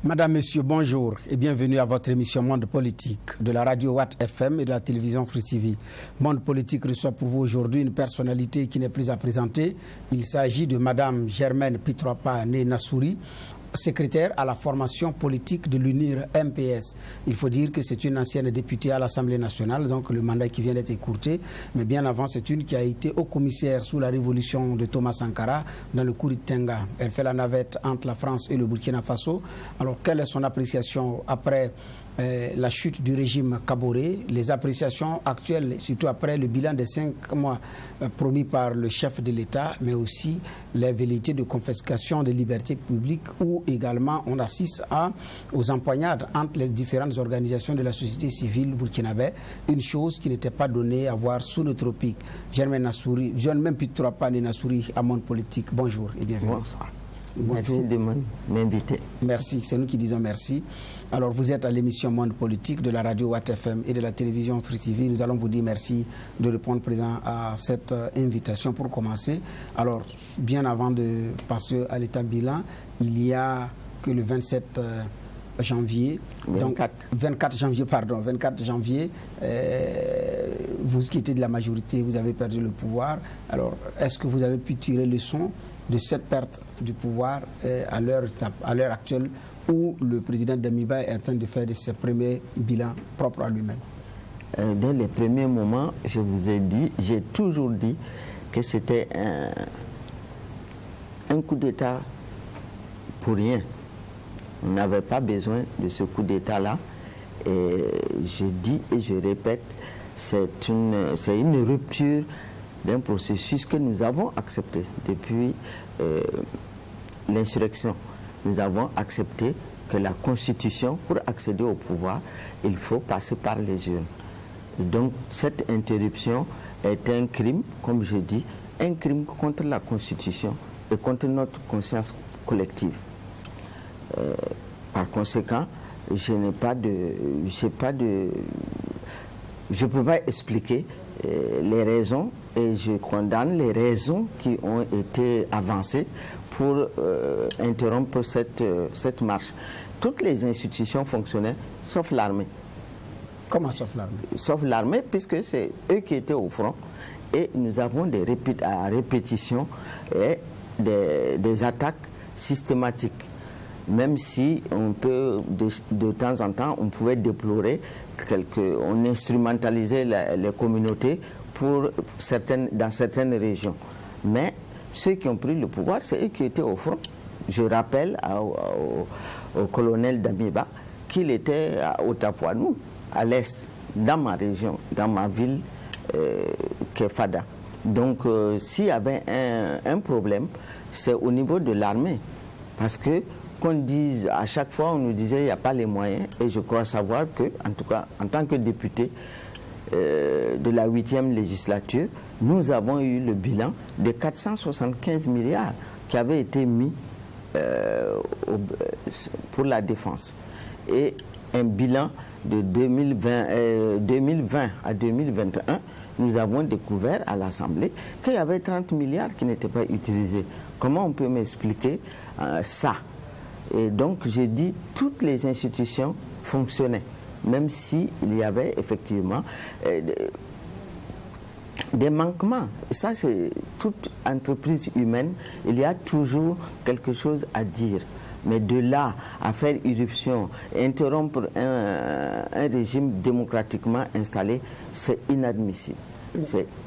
Madame, Monsieur, bonjour et bienvenue à votre émission Monde Politique de la radio Watt FM et de la télévision Free TV. Monde Politique reçoit pour vous aujourd'hui une personnalité qui n'est plus à présenter. Il s'agit de Madame Germaine Pitroapa née Nassouri, secrétaire à la formation politique de l'UNIR MPS. Il faut dire que c'est une ancienne députée à l'Assemblée nationale, donc le mandat qui vient d'être écourté. Mais bien avant, c'est une qui a été haut commissaire sous la révolution de Thomas Sankara dans le Kouri-Tenga. Elle fait la navette entre la France et le Burkina Faso. Alors, quelle est son appréciation après la chute du régime Kaboré, les appréciations actuelles, surtout après le bilan des 5 mois promis par le chef de l'État, mais aussi les velléités de confiscation des libertés publiques où également on assiste aux empoignades entre les différentes organisations de la société civile burkinabé, une chose qui n'était pas donnée à voir sous le tropique. Germaine Nassouri, Germaine Pitroapa Nassouri à Monde Politique, bonjour et bienvenue. Bonsoir. Merci de m'inviter. Merci, c'est nous qui disons merci. Alors, vous êtes à l'émission Monde Politique de la radio Watt FM et de la télévision Free TV. Nous allons vous dire merci de répondre présent à cette invitation pour commencer. Alors, bien avant de passer à l'état bilan, il y a que le 27 janvier, 24 janvier, vous quittez de la majorité, vous avez perdu le pouvoir. Alors, est-ce que vous avez pu tirer leçon de cette perte du pouvoir à l'heure actuelle où le président Damiba est en train de faire de ses premiers bilans propres à lui-même? Dès les premiers moments, je vous ai dit, j'ai toujours dit que c'était un coup d'État pour rien. On n'avait pas besoin de ce coup d'État-là. Et je dis et je répète, c'est une rupture d'un processus que nous avons accepté depuis l'insurrection. Nous avons accepté que la Constitution, pour accéder au pouvoir, il faut passer par les urnes. Et donc cette interruption est un crime, comme je dis, un crime contre la Constitution et contre notre conscience collective. Par conséquent, je ne peux pas expliquer les raisons et je condamne les raisons qui ont été avancées pour interrompre cette marche. Toutes les institutions fonctionnaient, sauf l'armée. Comment sauf l'armée? Sauf l'armée, puisque c'est eux qui étaient au front. Et nous avons à répétition des attaques systématiques. Même si on peut, de temps en temps, on pouvait déplorer on instrumentalisait les communautés dans certaines régions. Mais ceux qui ont pris le pouvoir, c'est eux qui étaient au front. Je rappelle au colonel Damiba qu'il était à Otapouanou, à l'est, dans ma région, dans ma ville, Kefada. Donc, s'il y avait un problème, c'est au niveau de l'armée. Parce que qu'on dise, à chaque fois on nous disait qu'il n'y a pas les moyens, et je crois savoir que, en tout cas, en tant que député de la 8e législature, nous avons eu le bilan de 475 milliards qui avaient été mis pour la défense. Et un bilan de 2020 à 2021, nous avons découvert à l'Assemblée qu'il y avait 30 milliards qui n'étaient pas utilisés. Comment on peut m'expliquer ça? Et donc, j'ai dit, toutes les institutions fonctionnaient, même s'il y avait effectivement des manquements. Ça, c'est toute entreprise humaine, il y a toujours quelque chose à dire. Mais de là à faire irruption, interrompre un régime démocratiquement installé, c'est inadmissible.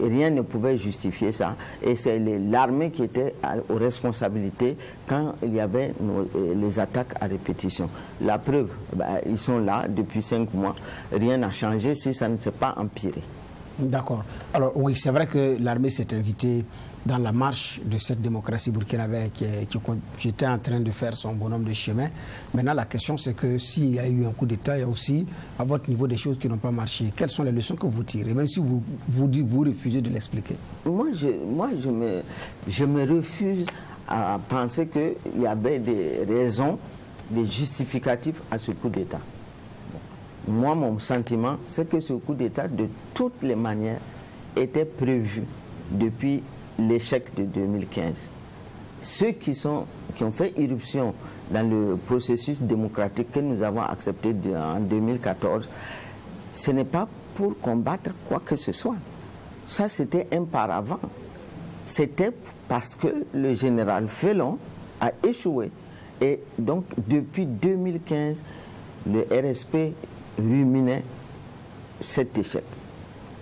Rien ne pouvait justifier ça. Et c'est l'armée qui était aux responsabilités quand il y avait les attaques à répétition. La preuve, ils sont là depuis 5 mois. Rien n'a changé si ça ne s'est pas empiré. D'accord. Alors oui, c'est vrai que l'armée s'est invitée dans la marche de cette démocratie burkinabé qui était en train de faire son bonhomme de chemin. Maintenant, la question, c'est que s'il y a eu un coup d'État, il y a aussi, à votre niveau, des choses qui n'ont pas marché. Quelles sont les leçons que vous tirez, même si vous refusez de l'expliquer? Moi, je me refuse à penser qu'il y avait des raisons, des justificatifs à ce coup d'État. Moi, mon sentiment, c'est que ce coup d'État, de toutes les manières, était prévu depuis l'échec de 2015. ceux qui ont fait irruption dans le processus démocratique que nous avons accepté en 2014, ce n'est pas pour combattre quoi que ce soit. Ça, c'était un paravent. C'était parce que le général Félon a échoué. Et donc, depuis 2015, le RSP ruminait cet échec.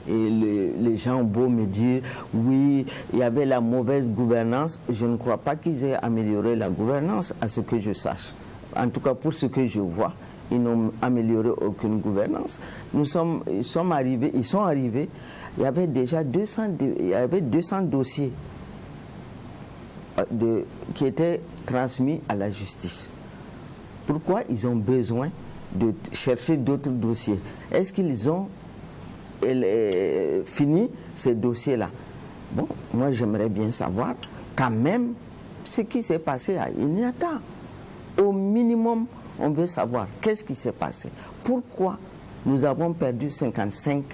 Et les gens ont beau me dire, oui, il y avait la mauvaise gouvernance. Je ne crois pas qu'ils aient amélioré la gouvernance, à ce que je sache. En tout cas, pour ce que je vois, ils n'ont amélioré aucune gouvernance. Ils sont arrivés, il y avait déjà 200 dossiers qui étaient transmis à la justice. Pourquoi ils ont besoin de chercher d'autres dossiers? Est-ce qu'ils ont fini ces dossiers-là? Bon, moi j'aimerais bien savoir quand même ce qui s'est passé à Ignata. Au minimum, on veut savoir qu'est-ce qui s'est passé. Pourquoi nous avons perdu 55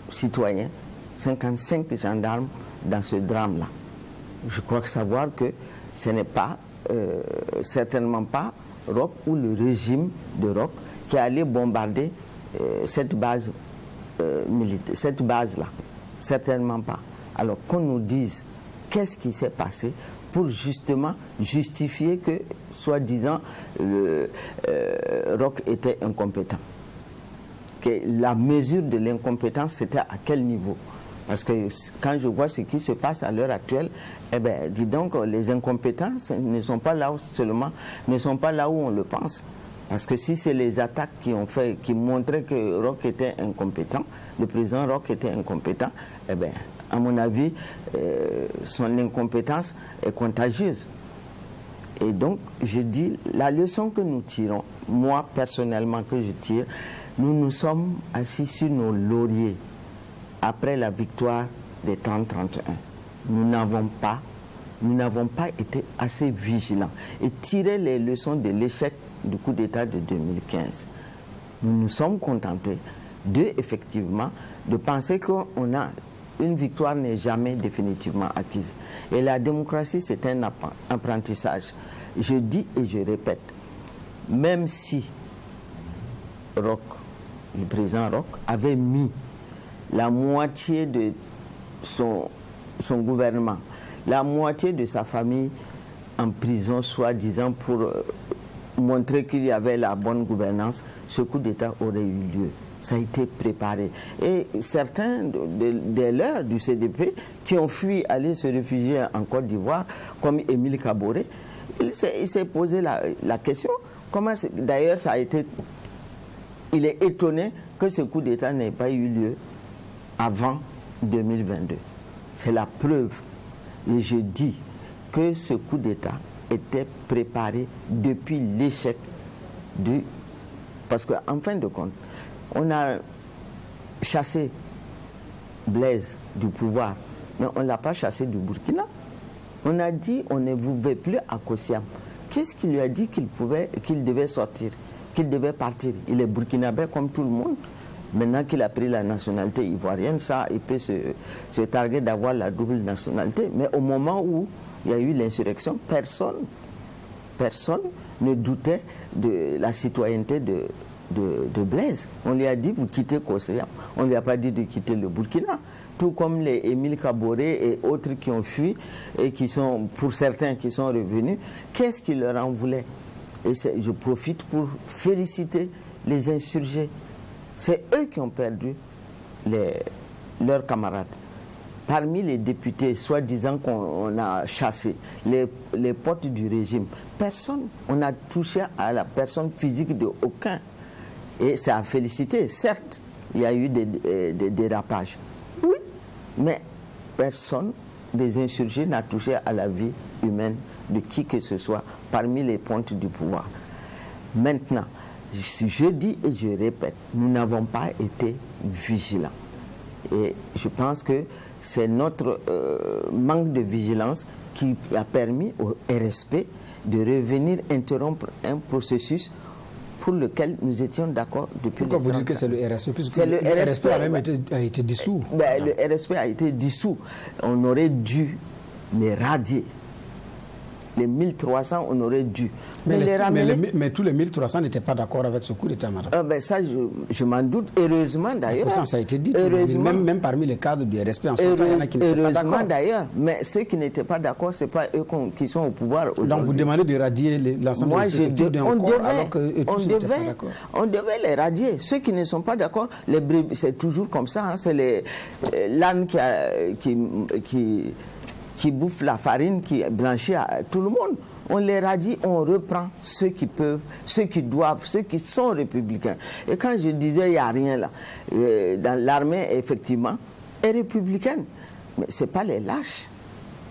citoyens, 55 gendarmes dans ce drame-là? Je crois que savoir que ce n'est pas, certainement pas Roch ou le régime de Roch qui allait bombarder cette base militaire, cette base-là. Certainement pas. Alors qu'on nous dise qu'est-ce qui s'est passé pour justement justifier que, soi-disant, Roch était incompétent. Que la mesure de l'incompétence, c'était à quel niveau? Parce que quand je vois ce qui se passe à l'heure actuelle, eh bien, dis donc, les incompétences ne sont pas là où seulement, ne sont pas là où on le pense. Parce que si c'est les attaques qui montraient que Roch était incompétent, le président Roch était incompétent, eh bien, à mon avis, son incompétence est contagieuse. Et donc, je dis, la leçon que nous tirons, moi personnellement que je tire, nous nous sommes assis sur nos lauriers après la victoire des 30-31. Nous n'avons pas été assez vigilants et tiré les leçons de l'échec du coup d'État de 2015. Nous nous sommes contentés effectivement, de penser qu'on a une victoire n'est jamais définitivement acquise. Et la démocratie, c'est un apprentissage. Je dis et je répète, même si Roch, le président Roch, avait mis la moitié de son gouvernement, la moitié de sa famille en prison, soi-disant pour montrer qu'il y avait la bonne gouvernance, ce coup d'État aurait eu lieu. Ça a été préparé. Et certains des leurs du CDP qui ont fui aller se réfugier en Côte d'Ivoire, comme Émile Kaboré, il s'est posé la question. Comment d'ailleurs ça a été... Il est étonné que ce coup d'État n'ait pas eu lieu avant 2022. C'est la preuve. Et je dis que ce coup d'État était préparé depuis l'échec du... Parce qu'en fin de compte, on a chassé Blaise du pouvoir, mais on ne l'a pas chassé du Burkina. On a dit on ne vous veut plus à Kossiam. Qu'est-ce qui lui a dit qu'il devait sortir, qu'il devait partir? Il est burkinabé comme tout le monde. Maintenant qu'il a pris la nationalité ivoirienne, ça, il peut se targuer d'avoir la double nationalité. Mais au moment où il y a eu l'insurrection, personne ne doutait de la citoyenneté de Blaise. On lui a dit, vous quittez Kossiam. On ne lui a pas dit de quitter le Burkina. Tout comme les Émile Kaboré et autres qui ont fui et qui sont, pour certains, qui sont revenus. Qu'est-ce qu'ils leur en voulaient? Et je profite pour féliciter les insurgés. C'est eux qui ont perdu leurs camarades. Parmi les députés, soi-disant qu'on a chassé, les potes du régime, personne, on a touché à la personne physique de aucun. Et c'est à féliciter. Certes, il y a eu des dérapages. Oui, mais personne des insurgés n'a touché à la vie humaine de qui que ce soit parmi les pontes du pouvoir. Maintenant, je dis et je répète, nous n'avons pas été vigilants. Et je pense que c'est notre manque de vigilance qui a permis au RSP de revenir interrompre un processus pour lequel nous étions d'accord depuis longtemps. Pourquoi vous dites que c'est le RSP? Puisque le RSP a même été dissous. Le RSP a été dissous. On aurait dû les radier. les 1300, on aurait dû. Mais tous les 1300 n'étaient pas d'accord avec ce coup d'État, madame. Ça, je m'en doute. Heureusement, d'ailleurs. Pourtant, ça a été dit. Même parmi les cadres du RSP, en ce temps, il y en a qui n'étaient pas d'accord. Heureusement, d'ailleurs. Mais ceux qui n'étaient pas d'accord, ce n'est pas eux qui sont au pouvoir aujourd'hui. Donc, vous demandez de radier l'ensemble des effectifs d'un corps, alors que tous n'étaient pas d'accord. On devait les radier. Ceux qui ne sont pas d'accord, c'est toujours comme ça. Hein, c'est l'âne qui bouffe la farine, qui blanchit à tout le monde. On les radie, on reprend ceux qui peuvent, ceux qui doivent, ceux qui sont républicains. Et quand je disais il n'y a rien là, dans l'armée, effectivement, est républicaine. Mais ce n'est pas les lâches.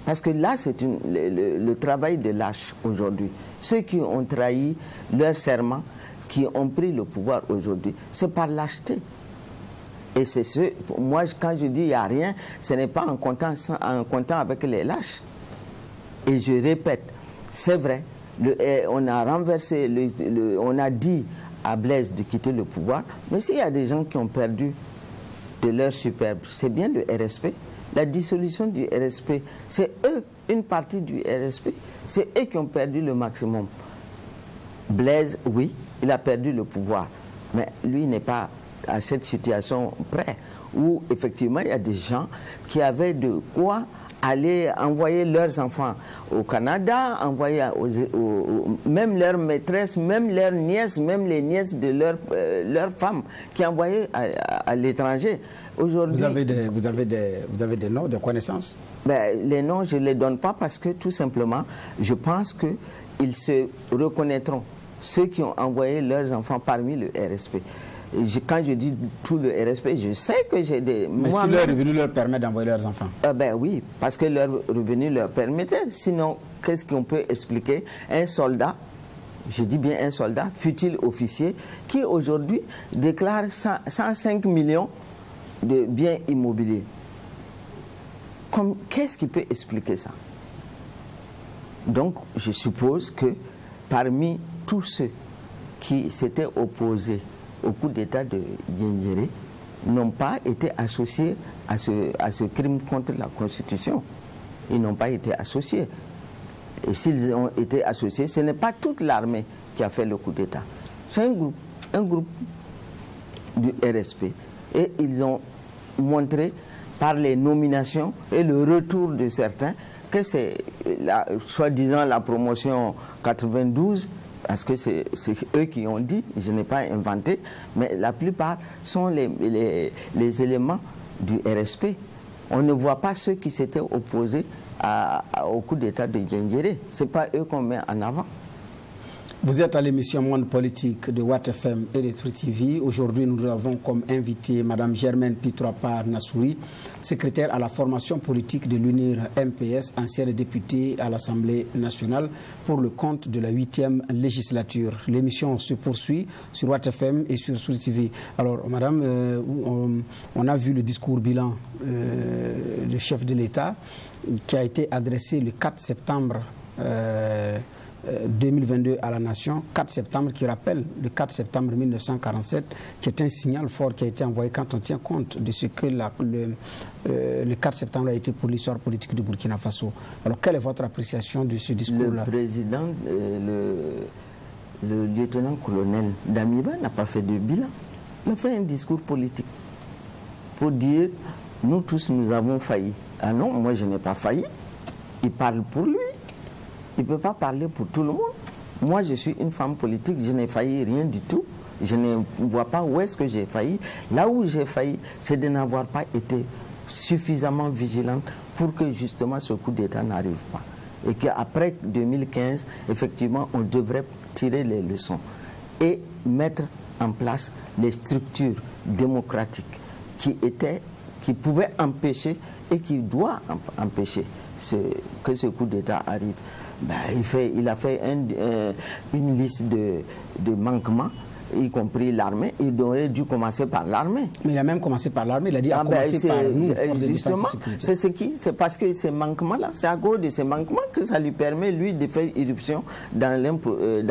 Parce que là, c'est le travail de lâches aujourd'hui. Ceux qui ont trahi leur serment, qui ont pris le pouvoir aujourd'hui, c'est par lâcheté. Et c'est moi, quand je dis il n'y a rien, ce n'est pas en comptant avec les lâches. Et je répète, c'est vrai, on a renversé, on a dit à Blaise de quitter le pouvoir, mais s'il y a des gens qui ont perdu de leur superbe, c'est bien le RSP. La dissolution du RSP, c'est eux, une partie du RSP, c'est eux qui ont perdu le maximum. Blaise, oui, il a perdu le pouvoir, mais lui n'est pas à cette situation près, où effectivement il y a des gens qui avaient de quoi aller envoyer leurs enfants au Canada, envoyer même leurs maîtresses, même leurs nièces, même les nièces de leurs femmes qui envoyaient à l'étranger. Aujourd'hui, vous avez des noms, des connaissances? Les noms, je ne les donne pas parce que tout simplement, je pense qu'ils se reconnaîtront, ceux qui ont envoyé leurs enfants parmi le RSP. Quand je dis tout le RSP, je sais que j'ai des... Mais si leur revenu leur permet d'envoyer leurs enfants? Oui, parce que leur revenu leur permettait. Sinon, qu'est-ce qu'on peut expliquer? Un soldat, je dis bien un soldat, fut-il officier, qui aujourd'hui déclare 105 millions de biens immobiliers. Qu'est-ce qui peut expliquer ça? Donc, je suppose que parmi tous ceux qui s'étaient opposés au coup d'État de Gingéré, n'ont pas été associés à ce crime contre la Constitution. Ils n'ont pas été associés. Et s'ils ont été associés, ce n'est pas toute l'armée qui a fait le coup d'État. C'est un groupe du RSP. Et ils ont montré par les nominations et le retour de certains que c'est soi-disant la promotion 92, parce que c'est eux qui ont dit, je n'ai pas inventé, mais la plupart sont les éléments du RSP. On ne voit pas ceux qui s'étaient opposés au coup d'État de Gingéré. Ce n'est pas eux qu'on met en avant. Vous êtes à l'émission Monde Politique de Watt FM et de Truth TV. Aujourd'hui, nous avons comme invité Mme Germaine Pitroapa Nassouri, secrétaire à la formation politique de l'UNIR MPS, ancienne députée à l'Assemblée nationale pour le compte de la 8e législature. L'émission se poursuit sur Watt FM et sur Truth TV. Alors, Madame, on a vu le discours bilan du chef de l'État qui a été adressé le 4 septembre 2022 à la Nation, 4 septembre qui rappelle le 4 septembre 1947, qui est un signal fort qui a été envoyé quand on tient compte de ce que le 4 septembre a été pour l'histoire politique du Burkina Faso. Alors quelle est votre appréciation de ce discours-là? Le président, le lieutenant-colonel Damiba n'a pas fait de bilan. Il a fait un discours politique pour dire nous tous nous avons failli. Ah non, moi je n'ai pas failli. Il parle pour lui. Il ne peut pas parler pour tout le monde. Moi, je suis une femme politique, je n'ai failli rien du tout. Je ne vois pas où est-ce que j'ai failli. Là où j'ai failli, c'est de n'avoir pas été suffisamment vigilante pour que justement ce coup d'État n'arrive pas. Et qu'après 2015, effectivement, on devrait tirer les leçons et mettre en place les structures démocratiques qui pouvaient empêcher et qui doivent empêcher que ce coup d'État arrive. Il a fait une liste de manquements, y compris l'armée. Il aurait dû commencer par l'armée. Mais il a même commencé par l'armée, il a dit commencer par nous. Justement, c'est parce que ces manquements-là, c'est à cause de ces manquements que ça lui permet, lui, de faire irruption dans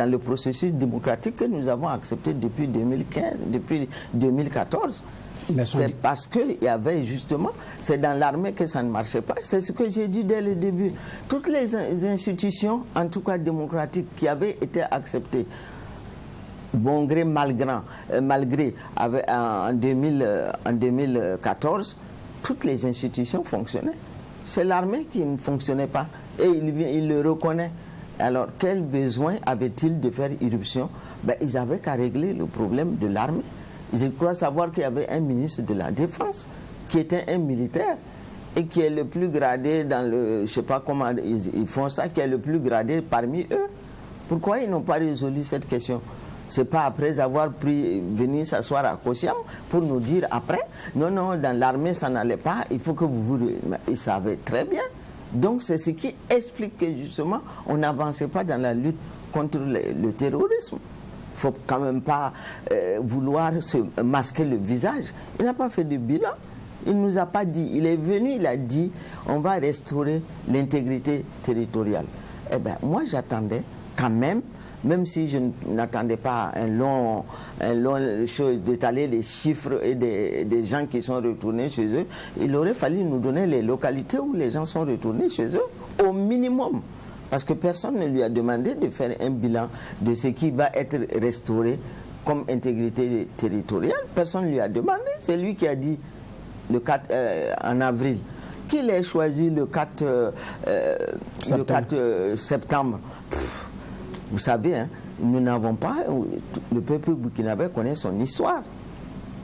le processus démocratique que nous avons accepté depuis 2015, depuis 2014. C'est parce qu'il y avait justement, c'est dans l'armée que ça ne marchait pas. C'est ce que j'ai dit dès le début. Toutes les institutions, en tout cas démocratiques, qui avaient été acceptées, bon gré, mal gré, en 2014, toutes les institutions fonctionnaient. C'est l'armée qui ne fonctionnait pas. Et il le reconnaît. Alors, quel besoin avait-il de faire irruption? Ils avaient qu'à régler le problème de l'armée. Je crois savoir qu'il y avait un ministre de la Défense qui était un militaire et qui est le plus gradé dans le... Je ne sais pas comment ils font ça, qui est le plus gradé parmi eux. Pourquoi ils n'ont pas résolu cette question? Ce n'est pas après avoir venir s'asseoir à Kosiam pour nous dire après, non, dans l'armée ça n'allait pas, il faut que vous... Ils savaient très bien. Donc c'est ce qui explique que justement on n'avançait pas dans la lutte contre le terrorisme. Il ne faut quand même pas vouloir se masquer le visage. Il n'a pas fait de bilan. Il ne nous a pas dit. Il est venu, il a dit, on va restaurer l'intégrité territoriale. Eh bien, moi j'attendais quand même si je n'attendais pas un long chose d'étaler les chiffres et des gens qui sont retournés chez eux, il aurait fallu nous donner les localités où les gens sont retournés chez eux, au minimum. Parce que personne ne lui a demandé de faire un bilan de ce qui va être restauré comme intégrité territoriale. Personne ne lui a demandé. C'est lui qui a dit le 4 en avril qu'il ait choisi le 4 septembre. Vous savez, hein, nous n'avons pas, le peuple burkinabé connaît son histoire.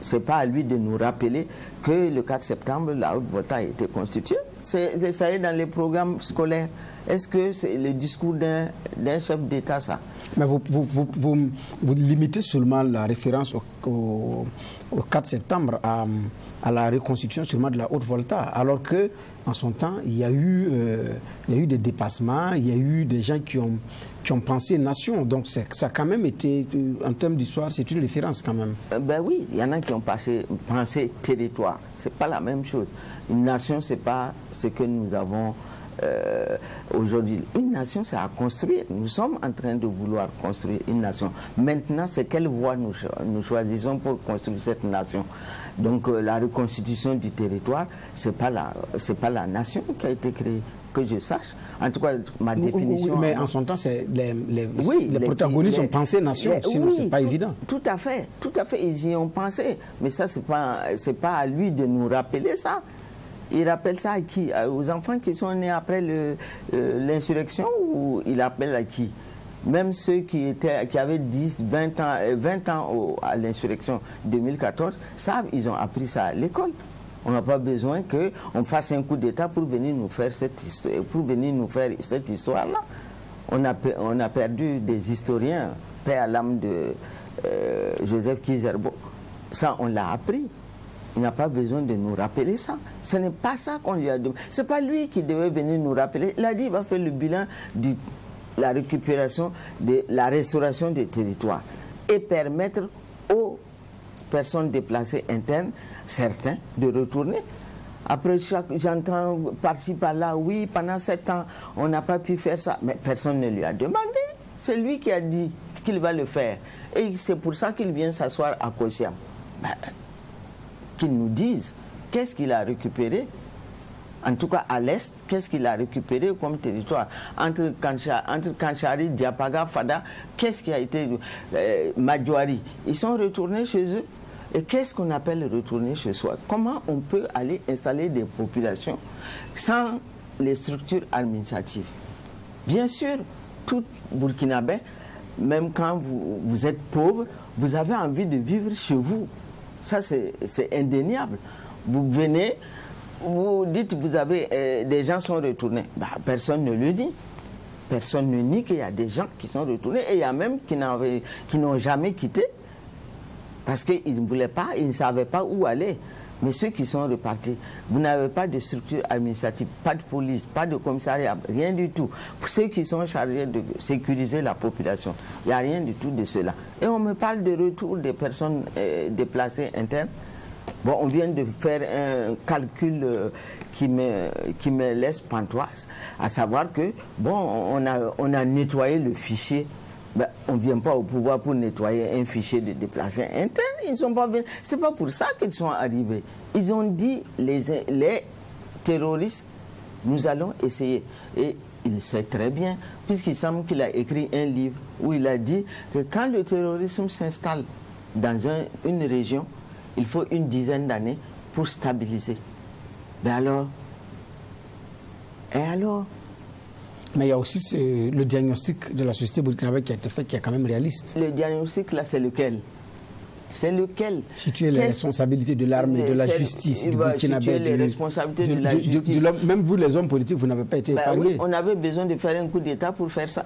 Ce n'est pas à lui de nous rappeler que le 4 septembre, la Haute-Volta a été constituée. Ça est dans les programmes scolaires. Est-ce que c'est le discours d'un chef d'État, ça? Mais vous limitez seulement la référence au 4 septembre à la reconstitution seulement de la Haute-Volta, alors qu'en son temps, il y a eu des dépassements, il y a eu des gens qui ont pensé nation. Donc ça a quand même été, en termes d'histoire, c'est une référence quand même. Ben oui, il y en a qui ont pensé territoire. Ce n'est pas la même chose. Une nation, ce n'est pas ce que nous avons aujourd'hui. Une nation, c'est à construire. Nous sommes en train de vouloir construire une nation. Maintenant, c'est quelle voie nous choisissons pour construire cette nation. Donc la reconstitution du territoire, c'est pas la nation qui a été créée, que je sache. En tout cas, ma définition... Oui, mais en son temps, les protagonistes ont pensé nation, sinon c'est pas évident. Tout à fait, ils y ont pensé. Mais ça, c'est pas à lui de nous rappeler ça. Il rappelle ça à qui? Aux enfants qui sont nés après l'insurrection, ou il appelle à qui? Même ceux qui avaient 20 ans à l'insurrection 2014 savent, ils ont appris ça à l'école. On n'a pas besoin qu'on fasse un coup d'État pour venir nous faire cette histoire-là. On a perdu des historiens, paix à l'âme de Joseph Kizerbo. Ça, on l'a appris. Il n'a pas besoin de nous rappeler ça. Ce n'est pas ça qu'on lui a demandé. Ce n'est pas lui qui devait venir nous rappeler. Il a dit qu'il va faire le bilan de la récupération, de la restauration des territoires et permettre aux personnes déplacées internes, certains, de retourner. Après, j'entends par-ci, par-là, oui, pendant 7 ans, on n'a pas pu faire ça. Mais personne ne lui a demandé. C'est lui qui a dit qu'il va le faire. Et c'est pour ça qu'il vient s'asseoir à Kosiam. Qu'il nous dise qu'est-ce qu'il a récupéré, en tout cas à l'est, qu'est-ce qu'il a récupéré comme territoire. Entre Kanchari, Diapaga, Fada, qu'est-ce qui a été Madjouari, ils sont retournés chez eux. Et qu'est-ce qu'on appelle retourner chez soi? Comment on peut aller installer des populations sans les structures administratives? Bien sûr, tout Burkinabé, même quand vous êtes pauvre, vous avez envie de vivre chez vous. Ça, c'est indéniable. Vous venez, vous dites, des gens sont retournés. Personne ne le dit. Personne ne nie qu'il y a des gens qui sont retournés. Et il y a même qui n'ont jamais quitté. Parce qu'ils ne voulaient pas, ils ne savaient pas où aller. Mais ceux qui sont repartis, vous n'avez pas de structure administrative, pas de police, pas de commissariat, rien du tout. Pour ceux qui sont chargés de sécuriser la population, il n'y a rien du tout de cela. Et on me parle de retour des personnes déplacées internes. Bon, on vient de faire un calcul qui me laisse pantoise, à savoir que, bon, on a nettoyé le fichier Ben, on ne vient pas au pouvoir pour nettoyer un fichier de déplacés internes. Ils ne sont pas venus. Ce n'est pas pour ça qu'ils sont arrivés. Ils ont dit, les terroristes, nous allons essayer. Et il sait très bien, puisqu'il semble qu'il a écrit un livre où il a dit que quand le terrorisme s'installe dans une région, il faut une dizaine d'années pour stabiliser. Ben alors, et alors? Mais il y a aussi le diagnostic de la société burkinabé qui a été fait, qui est quand même réaliste. Le diagnostic, là, c'est lequel? C'est lequel? Situer les responsabilités de l'armée, de la justice, du Burkinabé. Les responsabilités de la justice. Même vous, les hommes politiques, vous n'avez pas été épargnés. Oui, on avait besoin de faire un coup d'État pour faire ça.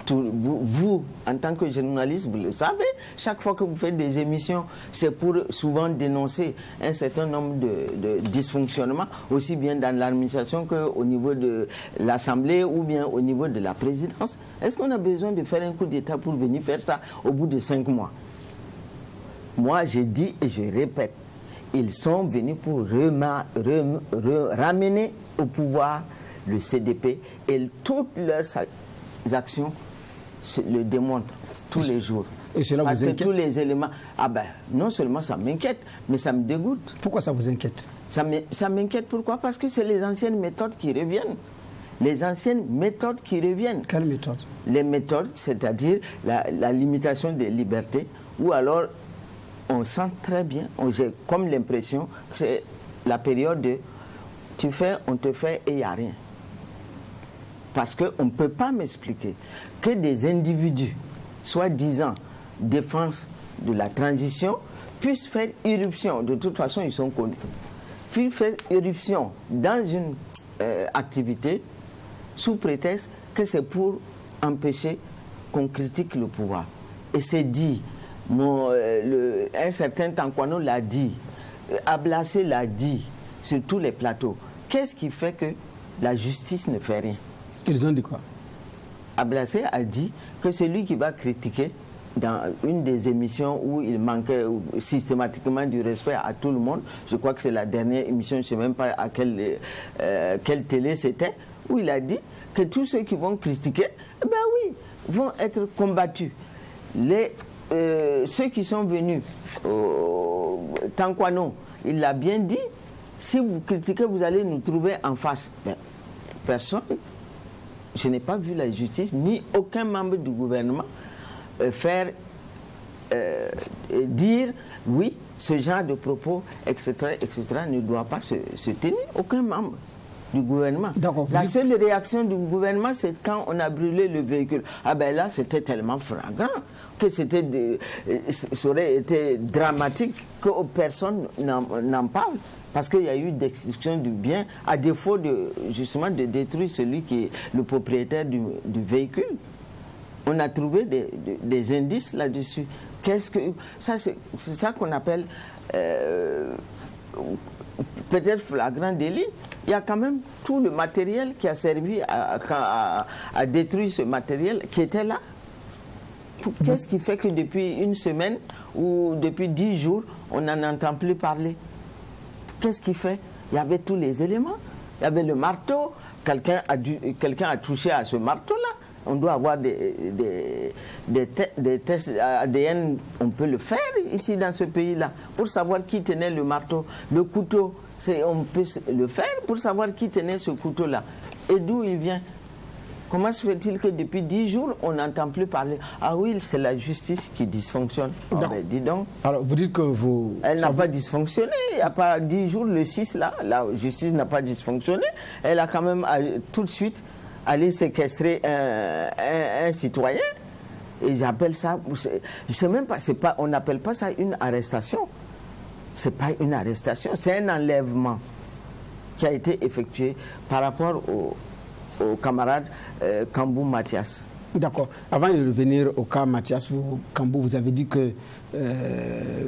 Vous, en tant que journaliste, vous le savez, chaque fois que vous faites des émissions, c'est pour souvent dénoncer un certain nombre de dysfonctionnements, aussi bien dans l'administration qu'au niveau de l'Assemblée ou bien au niveau de la présidence. Est-ce qu'on a besoin de faire un coup d'État pour venir faire ça au bout de 5 mois? Moi, je dis et je répète, ils sont venus pour ramener au pouvoir le CDP et toutes leurs actions le démontrent tous les jours. Et cela parce vous que inquiète? tous les éléments, non seulement ça m'inquiète, mais ça me dégoûte. Pourquoi ça vous inquiète? Ça m'inquiète, pourquoi? Parce que c'est les anciennes méthodes qui reviennent. Les anciennes méthodes qui reviennent. Quelles méthodes? Les méthodes, c'est-à-dire la limitation des libertés, ou alors on sent très bien, j'ai comme l'impression que c'est la période de tu fais, on te fait et il n'y a rien. Parce qu'on ne peut pas m'expliquer que des individus, soi-disant défense de la transition, puissent faire irruption. De toute façon, ils sont connus. Puissent faire irruption dans une activité sous prétexte que c'est pour empêcher qu'on critique le pouvoir. Et c'est dit, un certain Tankwano l'a dit, Ablacé l'a dit sur tous les plateaux. Qu'est-ce qui fait que la justice ne fait rien? Ils ont dit quoi? Ablacé a dit que c'est lui qui va critiquer dans une des émissions où il manquait systématiquement du respect à tout le monde. Je crois que c'est la dernière émission, je ne sais même pas à quelle télé c'était, où il a dit que tous ceux qui vont critiquer, ben oui, vont être combattus. Ceux qui sont venus, Tankwano, il l'a bien dit, si vous critiquez, vous allez nous trouver en face. Ben, personne. Je n'ai pas vu la justice ni aucun membre du gouvernement dire oui, ce genre de propos, etc., ne doit pas se tenir. Aucun membre du gouvernement. La seule réaction du gouvernement, c'est quand on a brûlé le véhicule. Ah ben là, c'était tellement flagrant que ça aurait été dramatique que personne n'en parle. Parce qu'il y a eu destruction du bien, à défaut justement de détruire celui qui est le propriétaire du véhicule. On a trouvé des indices là-dessus. C'est ça qu'on appelle peut-être flagrant délit. Il y a quand même tout le matériel qui a servi à détruire ce matériel qui était là. Qu'est-ce qui fait que depuis une semaine ou depuis 10 jours, on n'en entend plus parler? Qu'est-ce qui fait? Il y avait tous les éléments. Il y avait le marteau. Quelqu'un a touché à ce marteau-là. On doit avoir des tests ADN. On peut le faire ici dans ce pays-là pour savoir qui tenait le marteau. Le couteau, on peut le faire pour savoir qui tenait ce couteau-là. Et d'où il vient? Comment se fait-il que depuis 10 jours, on n'entend plus parler? Ah oui, c'est la justice qui dysfonctionne. Oh, ben, dis donc. Alors, vous dites que elle n'a pas dysfonctionné. Il n'y a pas 10 jours, le 6, là, la justice n'a pas dysfonctionné. Elle a quand même tout de suite allé séquestrer un citoyen. Et j'appelle ça... Je sais même pas, on n'appelle pas ça une arrestation. Ce n'est pas une arrestation, c'est un enlèvement qui a été effectué par rapport au camarade Kambou Mathias. D'accord. Avant de revenir au cas Mathias Kambou, vous avez dit que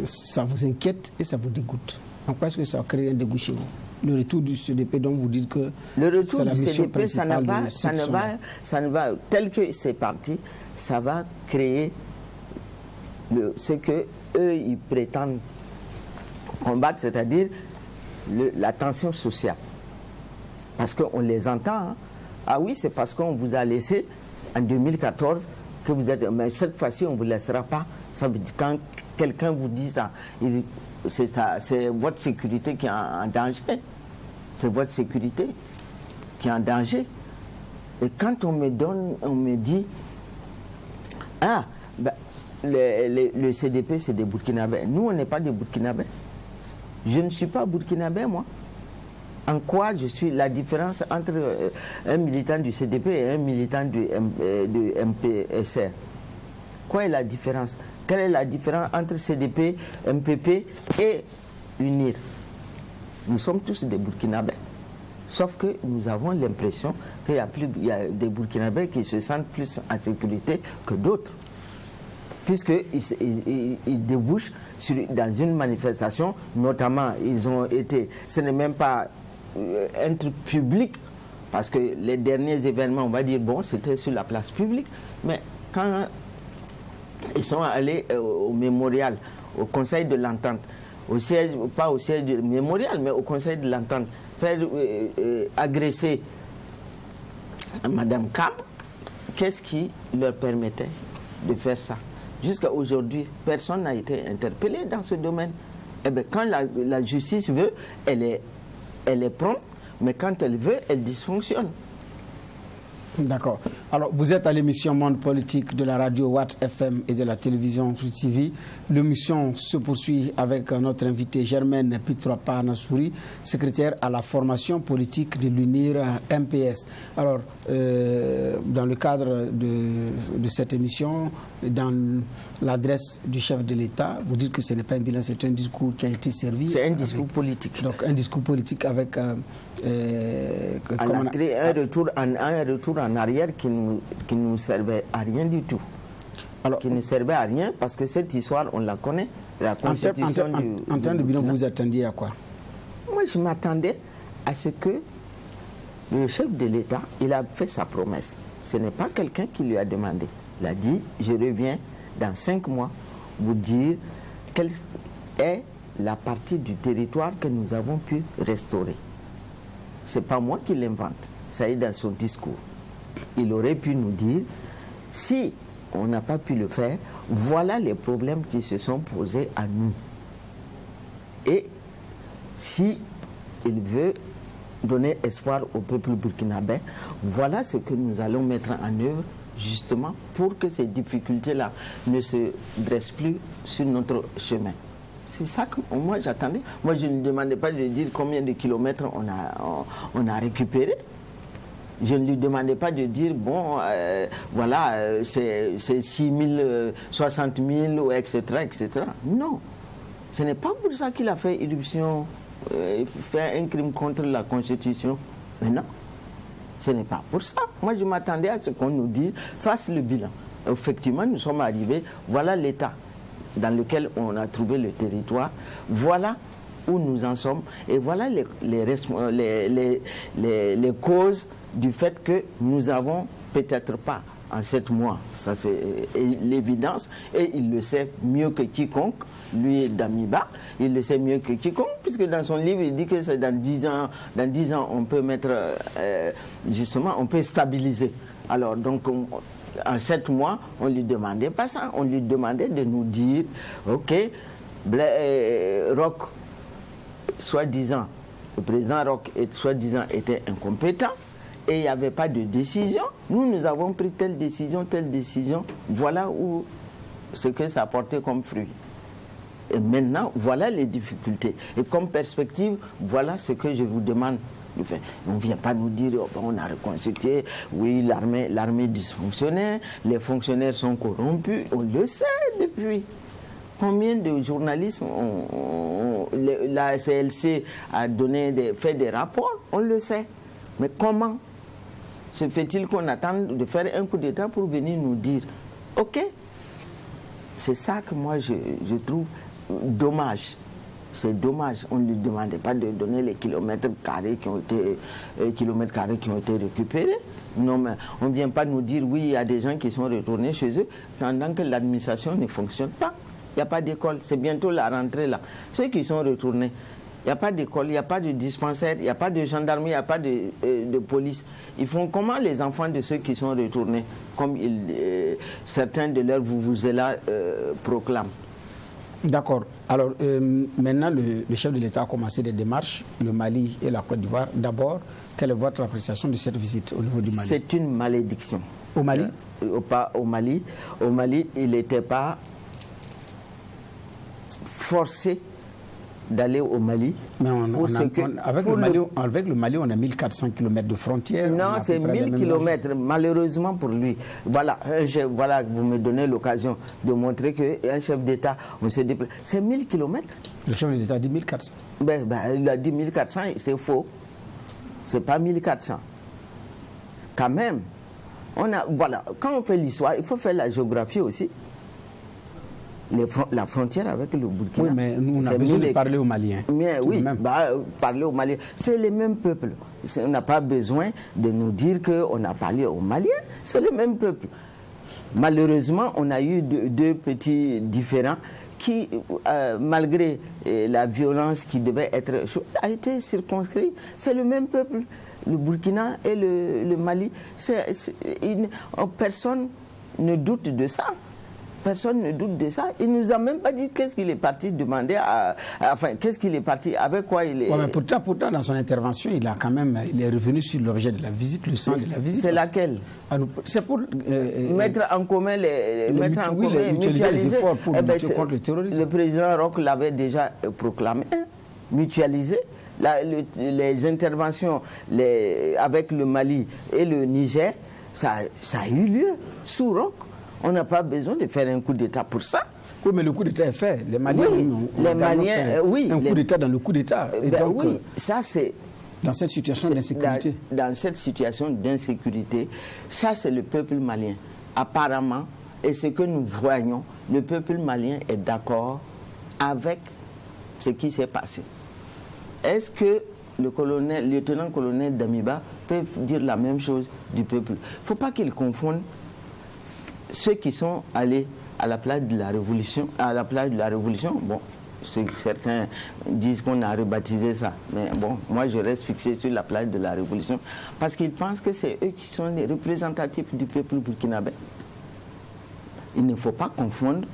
ça vous inquiète et ça vous dégoûte. En quoi est-ce que ça crée un dégoût chez vous? Le retour du CDP, donc vous dites que le retour du CDP, ça ne va, tel que c'est parti, ça va créer ce que eux ils prétendent combattre, c'est-à-dire la tension sociale. Parce qu'on les entend. Hein. Ah oui, c'est parce qu'on vous a laissé en 2014 que vous êtes... Mais cette fois-ci, on ne vous laissera pas. Ça veut dire, quand quelqu'un vous dit ça, c'est votre sécurité qui est en danger. C'est votre sécurité qui est en danger. Et quand on me dit, ah, ben, le CDP, c'est des Burkinabés. Nous, on n'est pas des Burkinabés. Je ne suis pas Burkinabé, moi. En quoi je suis la différence entre un militant du CDP et un militant du MPSR? Quoi est la différence? Quelle est la différence entre CDP, MPP et UNIR? Nous sommes tous des Burkinabés. Sauf que nous avons l'impression qu'il y a des Burkinabés qui se sentent plus en sécurité que d'autres. Puisqu'ils débouchent dans une manifestation, notamment, ils ont été... Ce n'est même pas un truc public, parce que les derniers événements, on va dire, bon, c'était sur la place publique, mais quand ils sont allés au mémorial, au Conseil de l'Entente, au siège, pas au siège du mémorial, mais au Conseil de l'Entente, faire agresser Madame Kam, qu'est-ce qui leur permettait de faire ça? Jusqu'à aujourd'hui, personne n'a été interpellé dans ce domaine. Eh bien, quand la justice veut, elle est prompte, mais quand elle veut, elle dysfonctionne. D'accord. Alors, vous êtes à l'émission Monde Politique de la radio Watt FM et de la télévision Free TV. L'émission se poursuit avec notre invité Germaine Pitropa Nassouri, secrétaire à la formation politique de l'UNIR MPS. Alors, dans le cadre de cette émission, dans l'adresse du chef de l'État, vous dites que ce n'est pas un bilan, c'est un discours qui a été servi. C'est un discours politique. Donc, un discours politique avec... un retour en arrière qui nous servait à rien du tout. Alors, qui ne servait à rien parce que cette histoire, on la connaît. La constitution en termes de bilan, vous vous attendiez à quoi? Moi, je m'attendais à ce que le chef de l'État, il a fait sa promesse. Ce n'est pas quelqu'un qui lui a demandé. Il a dit, je reviens dans 5 mois vous dire quelle est la partie du territoire que nous avons pu restaurer. Ce n'est pas moi qui l'invente. Ça est dans son discours. Il aurait pu nous dire, si on n'a pas pu le faire, voilà les problèmes qui se sont posés à nous. Et si il veut donner espoir au peuple burkinabé, voilà ce que nous allons mettre en œuvre justement pour que ces difficultés-là ne se dressent plus sur notre chemin. C'est ça que moi j'attendais. Moi je ne demandais pas de dire combien de kilomètres on a récupéré. Je ne lui demandais pas de dire, bon, voilà, c'est 6 000, 60 000, etc., etc. Non. Ce n'est pas pour ça qu'il a fait irruption, fait un crime contre la Constitution. Mais non. Ce n'est pas pour ça. Moi, je m'attendais à ce qu'on nous dise, fasse le bilan. Effectivement, nous sommes arrivés, voilà l'état dans lequel on a trouvé le territoire, voilà où nous en sommes, et voilà les causes du fait que nous avons peut-être pas en 7 mois, ça c'est l'évidence, et il le sait mieux que quiconque, lui Damiba, il le sait mieux que quiconque, puisque dans son livre il dit que c'est dans 10 ans on peut mettre, justement, on peut stabiliser. Alors donc en 7 mois, on ne lui demandait pas ça, on lui demandait de nous dire, ok, Roch, soi-disant, le président Roch, soi-disant, était incompétent, et il n'y avait pas de décision. Nous avons pris telle décision, voilà où ce que ça a porté comme fruit. Et maintenant, voilà les difficultés. Et comme perspective, voilà ce que je vous demande de faire. On ne vient pas nous dire, oh, on a reconstitué, oui, l'armée dysfonctionnait, les fonctionnaires sont corrompus. On le sait depuis. Combien de journalistes, la CLC a fait des rapports, on le sait. Mais comment se fait-il qu'on attende de faire un coup d'État pour venir nous dire, ok, c'est ça que moi je trouve dommage. C'est dommage, on ne lui demandait pas de donner les kilomètres carrés qui ont été récupérés. Non, mais on ne vient pas nous dire, oui, il y a des gens qui sont retournés chez eux pendant que l'administration ne fonctionne pas. Il n'y a pas d'école, c'est bientôt la rentrée là. Ceux qui sont retournés, il n'y a pas d'école, il n'y a pas de dispensaire, il n'y a pas de gendarmerie, il n'y a pas de police. Ils font comment les enfants de ceux qui sont retournés, comme certains de leurs vuvuzelas proclament? D'accord. Alors, maintenant, le chef de l'État a commencé des démarches, le Mali et la Côte d'Ivoire. D'abord, quelle est votre appréciation de cette visite au niveau du Mali? C'est une malédiction. Au Mali? Pas au Mali. Au Mali, il n'était pas forcé d'aller au Mali. Mais avec le Mali, on a 1400 km de frontières. Non, c'est 1000 km, malheureusement pour lui. Voilà, vous me donnez l'occasion de montrer qu'un chef d'État, on se déplace. C'est 1000 km. Le chef de l'État a dit 1400. Il a dit 1400, c'est faux. C'est pas 1400. Quand même, quand on fait l'histoire, il faut faire la géographie aussi. La frontière avec le Burkina. Oui, mais nous, on a besoin de parler aux Maliens. Oui, parler aux Maliens. C'est les mêmes peuples. On n'a pas besoin de nous dire qu'on a parlé aux Maliens. C'est le même peuple. Malheureusement, on a eu deux petits différends qui, malgré la violence qui devait être, a été circonscrit. C'est le même peuple. Le Burkina et le Mali. Personne ne doute de ça. Personne ne doute de ça. Il ne nous a même pas dit qu'est-ce qu'il est parti demander qu'est-ce qu'il est parti, avec quoi il est... Ouais, mais pourtant, dans son intervention, il est revenu sur l'objet de la visite, le sens de la visite. C'est laquelle? C'est pour... mettre en commun mutualiser les efforts pour lutter contre le terrorisme. Le président Roch l'avait déjà proclamé, mutualiser. Les interventions avec le Mali et le Niger, ça a eu lieu sous Roch. On n'a pas besoin de faire un coup d'État pour ça. Oui, mais le coup d'État est fait. Les Maliens un coup d'État dans le coup d'État. Oui, ça c'est... Dans cette situation d'insécurité. Dans cette situation d'insécurité, ça c'est le peuple malien. Apparemment, et ce que nous voyons, le peuple malien est d'accord avec ce qui s'est passé. Est-ce que le lieutenant-colonel Damiba peut dire la même chose du peuple? Il ne faut pas qu'il confonde ceux qui sont allés à la place de la Révolution, bon, certains disent qu'on a rebaptisé ça, mais bon, moi je reste fixé sur la place de la Révolution, parce qu'ils pensent que c'est eux qui sont les représentatifs du peuple burkinabé. Il ne faut pas confondre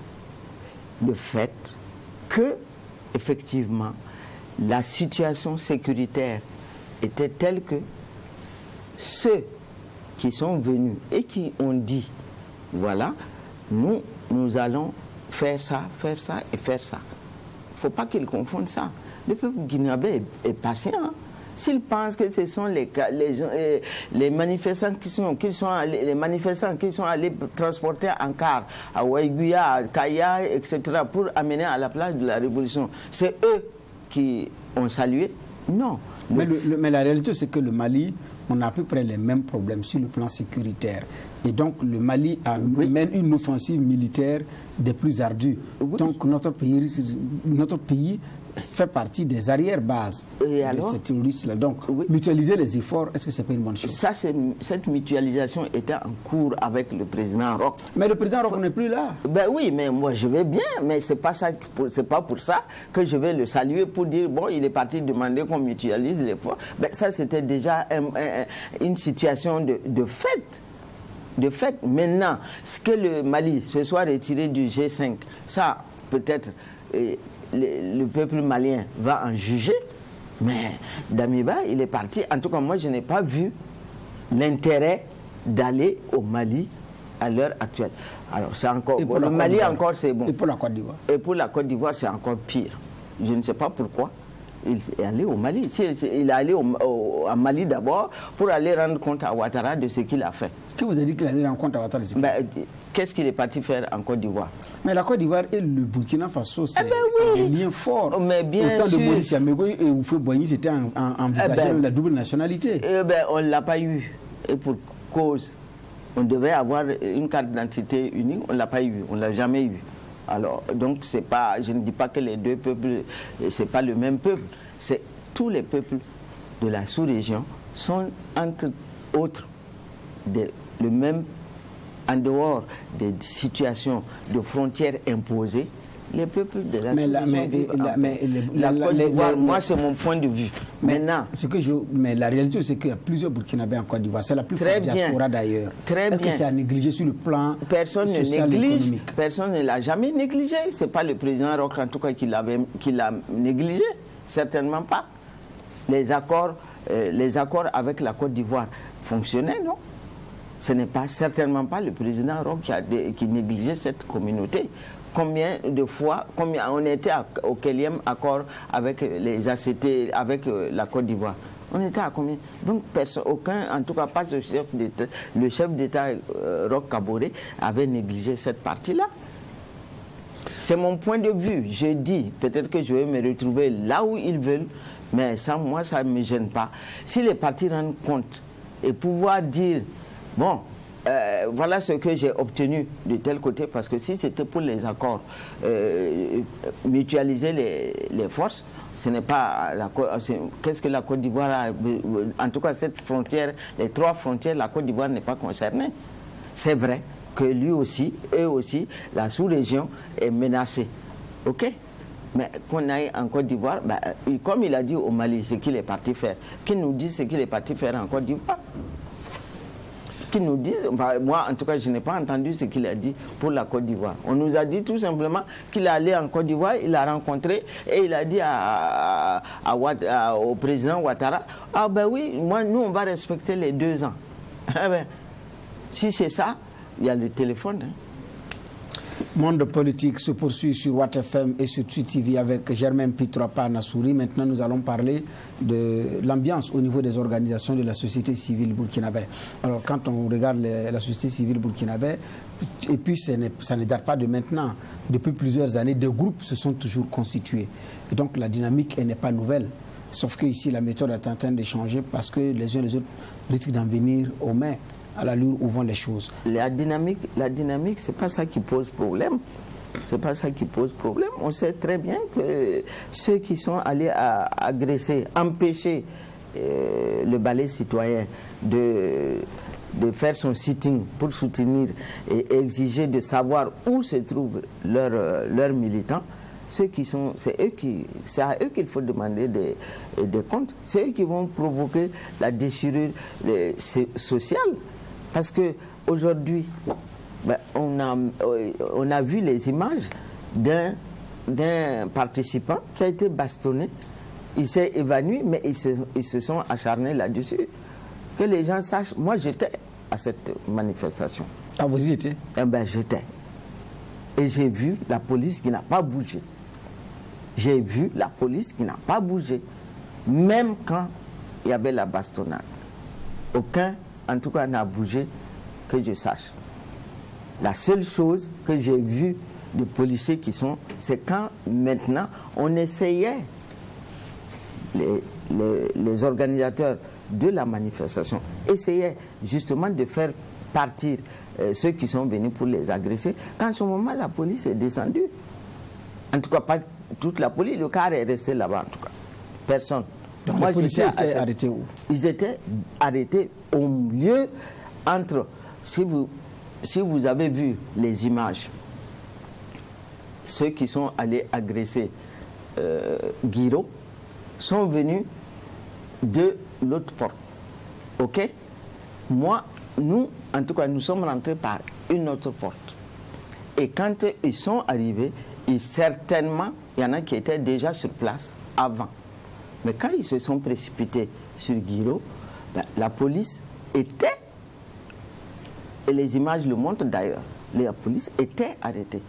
le fait que, effectivement, la situation sécuritaire était telle que ceux qui sont venus et qui ont dit voilà, nous allons faire ça et faire ça. Il ne faut pas qu'ils confondent ça. Le peuple guinéabé est patient. Hein. S'ils pensent que ce sont les manifestants qui sont allés transporter en car à Ouaïguya, à Kaya, etc., pour amener à la place de la Révolution, c'est eux qui ont salué? Non. Mais la réalité, c'est que le Mali, on a à peu près les mêmes problèmes sur le plan sécuritaire. Et donc, le Mali mène une offensive militaire des plus ardues. Oui. Donc, notre pays fait partie des arrière-bases de ces terroristes-là. Donc, mutualiser les efforts, est-ce que c'est pas une bonne chose? Cette mutualisation était en cours avec le président Roch. Mais le président Roch n'est plus là. Ben oui, mais moi je vais bien, mais c'est pas pour ça que je vais le saluer pour dire bon, il est parti demander qu'on mutualise l'effort. Ben ça, c'était déjà une situation de fait. De fait, maintenant, ce que le Mali se soit retiré du G5, ça, peut-être, le peuple malien va en juger, mais Damiba, il est parti. En tout cas, moi, je n'ai pas vu l'intérêt d'aller au Mali à l'heure actuelle. Alors, c'est encore... Le Mali, encore, c'est bon. Et pour la Côte d'Ivoire? Et pour la Côte d'Ivoire, c'est encore pire. Je ne sais pas pourquoi. Il est allé au Mali. Il est allé au Mali d'abord pour aller rendre compte à Ouattara de ce qu'il a fait. Qui vous a dit qu'il allait rendre compte à Ouattara de ce qu'il a fait? Qu'est-ce qu'il est parti faire en Côte d'Ivoire? Mais la Côte d'Ivoire et le Burkina Faso, c'est des liens forts. Mais bien Autant sûr. de Maurice Yamégo et Houphouët-Boigny, c'était envisageant la double nationalité. On ne l'a pas eu. Et pour cause, on devait avoir une carte d'identité unique, on ne l'a pas eu, on ne l'a jamais eu. Alors, donc, je ne dis pas que les deux peuples, ce n'est pas le même peuple. C'est tous les peuples de la sous-région sont, entre autres, en dehors des situations de frontières imposées, Les peuples de la Côte d'Ivoire, moi c'est mon point de vue. Maintenant, mais la réalité c'est qu'il y a plusieurs Burkinabés en Côte d'Ivoire. C'est la plus forte diaspora d'ailleurs. Est-ce que c'est à négliger sur le plan social et économique? Personne ne l'a jamais négligé. C'est pas le président Roch en tout cas qui l'a négligé. Certainement pas. Les accords avec la Côte d'Ivoire fonctionnaient, non? Ce n'est pas certainement pas le président Roch qui négligeait cette communauté. Combien de fois, on était au quatrième accord avec les ACT, avec la Côte d'Ivoire? On était à combien? Donc aucun, en tout cas pas le chef d'État Roch Kaboré avait négligé cette partie-là. C'est mon point de vue. Je dis, peut-être que je vais me retrouver là où ils veulent, mais moi ça ne me gêne pas. Si les partis rendent compte et pouvoir dire, bon, voilà ce que j'ai obtenu de tel côté, parce que si c'était pour les accords, mutualiser les forces, ce n'est pas qu'est-ce que la Côte d'Ivoire a, en tout cas cette frontière, les 3 frontières, la Côte d'Ivoire n'est pas concernée. C'est vrai que lui aussi, eux aussi, la sous-région est menacée. Ok? Mais qu'on aille en Côte d'Ivoire, comme il a dit au Mali, ce qu'il est parti faire, qu'il nous dise ce qu'il est parti faire en Côte d'Ivoire. Qui nous disent, moi en tout cas je n'ai pas entendu ce qu'il a dit pour la Côte d'Ivoire. On nous a dit tout simplement qu'il est allé en Côte d'Ivoire, il a rencontré et il a dit au président Ouattara, ah ben oui, nous on va respecter les 2 ans. Eh ben, si c'est ça, il y a le téléphone. Monde politique se poursuit sur Watt FM et sur Tweet TV avec Germain Pitropa Nassouri. Maintenant, nous allons parler de l'ambiance au niveau des organisations de la société civile burkinabé. Alors, quand on regarde la société civile burkinabé, et puis ça ne date pas de maintenant, depuis plusieurs années, des groupes se sont toujours constitués. Et donc, la dynamique n'est pas nouvelle. Sauf qu'ici, la méthode est en train de changer parce que les uns et les autres risquent d'en venir aux mains à l'allure où vont les choses. La dynamique, c'est pas ça qui pose problème. C'est pas ça qui pose problème. On sait très bien que ceux qui sont allés agresser, empêcher le ballet citoyen de faire son sitting pour soutenir et exiger de savoir où se trouvent leurs militants, c'est à eux qu'il faut demander des comptes. C'est eux qui vont provoquer la déchirure sociale. Parce qu'aujourd'hui, on a vu les images d'un participant qui a été bastonné. Il s'est évanoui, mais ils se sont acharnés là-dessus. Que les gens sachent, moi j'étais à cette manifestation. Ah, vous y étiez? Eh bien, j'étais. Et j'ai vu la police qui n'a pas bougé. J'ai vu la police qui n'a pas bougé. Même quand il y avait la bastonnade. Aucun, en tout cas, n'a bougé que je sache. La seule chose que j'ai vue des policiers qui sont, c'est quand maintenant on essayait, les organisateurs de la manifestation essayaient justement de faire partir ceux qui sont venus pour les agresser. Quand à ce moment, la police est descendue. En tout cas, pas toute la police, le car est resté là-bas en tout cas. Personne. Donc les policiers étaient arrêtés où? Ils étaient arrêtés au lieu entre, si vous avez vu les images, ceux qui sont allés agresser Guiro sont venus de l'autre porte. Ok? Nous, en tout cas, nous sommes rentrés par une autre porte. Et quand ils sont arrivés, certainement, il y en a qui étaient déjà sur place avant. Mais quand ils se sont précipités sur Guiro, la police était, et les images le montrent d'ailleurs, la police était arrêtée.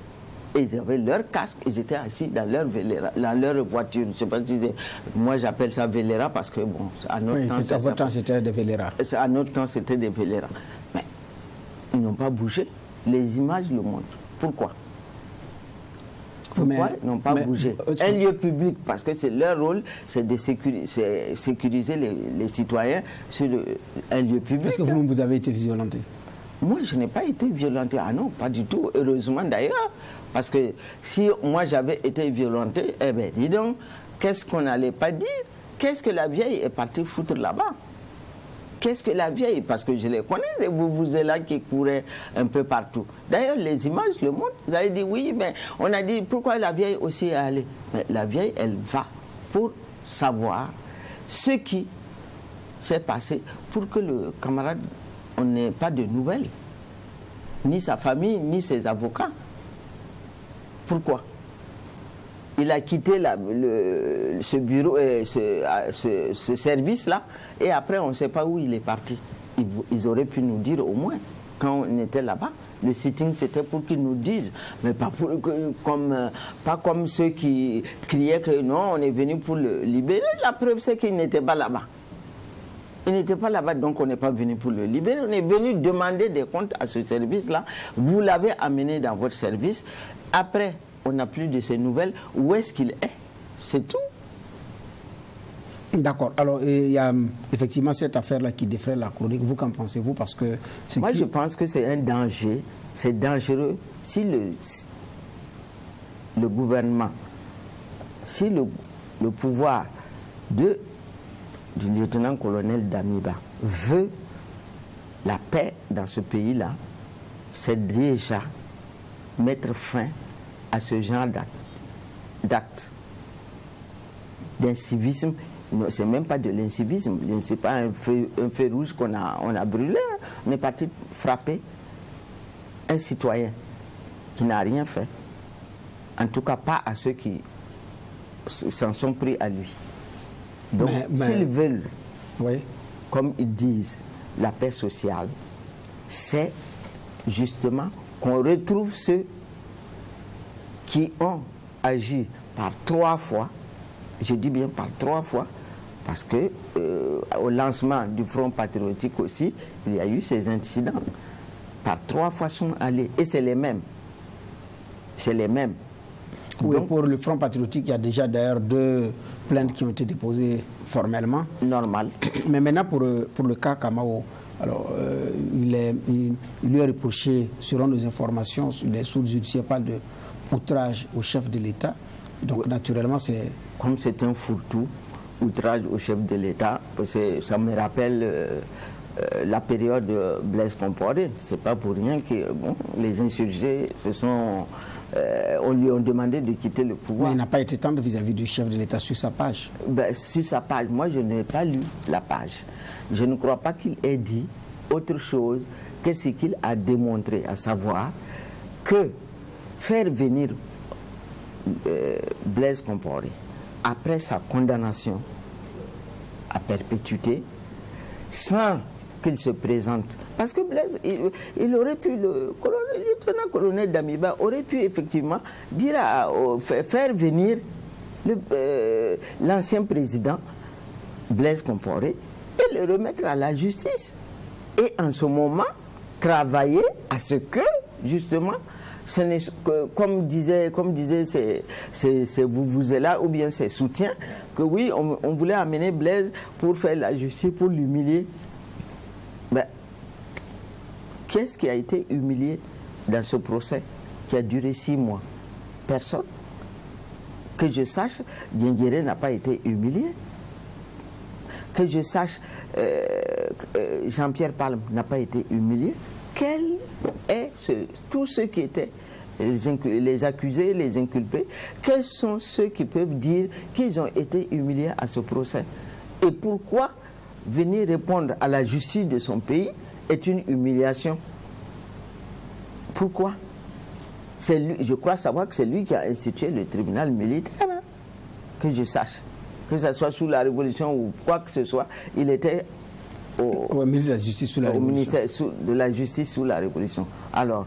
Et ils avaient leur casque, ils étaient assis dans leur Velera, dans leur voiture. Je sais pas si moi j'appelle ça Velera parce que bon, à notre temps, à votre temps c'était des Velera. À notre temps c'était des Velera. Mais ils n'ont pas bougé. Les images le montrent. Pourquoi? Pourquoi ils n'ont pas bougé? Un lieu public, parce que c'est leur rôle, c'est de sécuriser les citoyens sur un lieu public. Est-ce que vous avez été violenté? Moi, je n'ai pas été violenté. Ah non, pas du tout. Heureusement d'ailleurs. Parce que si moi j'avais été violenté, eh bien, dis donc, qu'est-ce qu'on n'allait pas dire? Qu'est-ce que la vieille est partie foutre là-bas? Qu'est-ce que la vieille? Parce que je les connais, les vuvuzelas qui couraient un peu partout. D'ailleurs, les images le montrent. Vous avez dit oui, mais on a dit pourquoi la vieille aussi est allée. Mais la vieille, elle va pour savoir ce qui s'est passé pour que le camarade, on n'ait pas de nouvelles. Ni sa famille, ni ses avocats. Pourquoi? Il a quitté ce bureau, ce service-là, et après, on ne sait pas où il est parti. Ils auraient pu nous dire au moins, quand on était là-bas, le sitting, c'était pour qu'ils nous disent, mais pas comme ceux qui criaient que non, on est venu pour le libérer. La preuve, c'est qu'il n'était pas là-bas. Il n'était pas là-bas, donc on n'est pas venu pour le libérer. On est venu demander des comptes à ce service-là. Vous l'avez amené dans votre service. Après, on n'a plus de ses nouvelles. Où est-ce qu'il est? C'est tout. D'accord. Alors, il y a effectivement cette affaire-là qui défraie la chronique. Vous, qu'en pensez-vous? Parce que moi, je pense que c'est un danger. C'est dangereux si le gouvernement, si le pouvoir du lieutenant-colonel Damiba veut la paix dans ce pays-là, c'est déjà mettre fin à ce genre d'actes d'incivisme. C'est même pas de l'incivisme, c'est pas un feu rouge qu'on a brûlé. On est parti frapper un citoyen qui n'a rien fait. En tout cas, pas à ceux qui s'en sont pris à lui. Donc, s'ils veulent, oui, comme ils disent, la paix sociale, c'est justement qu'on retrouve ceux qui ont agi par 3 fois, je dis bien par 3 fois, parce que au lancement du Front patriotique aussi, il y a eu ces incidents. Par 3 fois sont allés, et c'est les mêmes. C'est les mêmes. Oui, donc, pour le Front patriotique, il y a déjà d'ailleurs 2 plaintes qui ont été déposées formellement. Normal. Mais maintenant, pour le cas Kamao, alors, il lui a reproché, selon nos informations, sur les sources judiciaires, pas de outrage au chef de l'État. Donc, naturellement, c'est... Comme c'est un fourre-tout, outrage au chef de l'État, parce que ça me rappelle la période de Blaise Compaoré. C'est pas pour rien que les insurgés on lui a demandé de quitter le pouvoir. Mais il n'a pas été tendre vis-à-vis du chef de l'État sur sa page. Sur sa page, moi je n'ai pas lu la page. Je ne crois pas qu'il ait dit autre chose que ce qu'il a démontré, à savoir que faire venir Blaise Compaoré après sa condamnation à perpétuité, sans qu'il se présente. Parce que Blaise, il aurait pu, le lieutenant-colonel Damiba aurait pu effectivement dire faire venir l'ancien président Blaise Compaoré et le remettre à la justice. Et en ce moment, travailler à ce que, justement, ce n'est que, comme disaient ces vuvuzelas ou bien ces soutiens, que oui, on voulait amener Blaise pour faire la justice, pour l'humilier. Ben, qu'est-ce qui a été humilié dans ce procès qui a duré 6 mois? Personne. Que je sache, Diendéré n'a pas été humilié. Que je sache, Jean-Pierre Palme n'a pas été humilié. Quel est tous ceux qui étaient les accusés, les inculpés, quels sont ceux qui peuvent dire qu'ils ont été humiliés à ce procès? Et pourquoi venir répondre à la justice de son pays est une humiliation? Pourquoi? Je crois savoir que c'est lui qui a institué le tribunal militaire, hein, que je sache. Que ce soit sous la Révolution ou quoi que ce soit, il était au ministère de la Justice sous la Révolution. Ministère de la Justice sous la Révolution. Alors,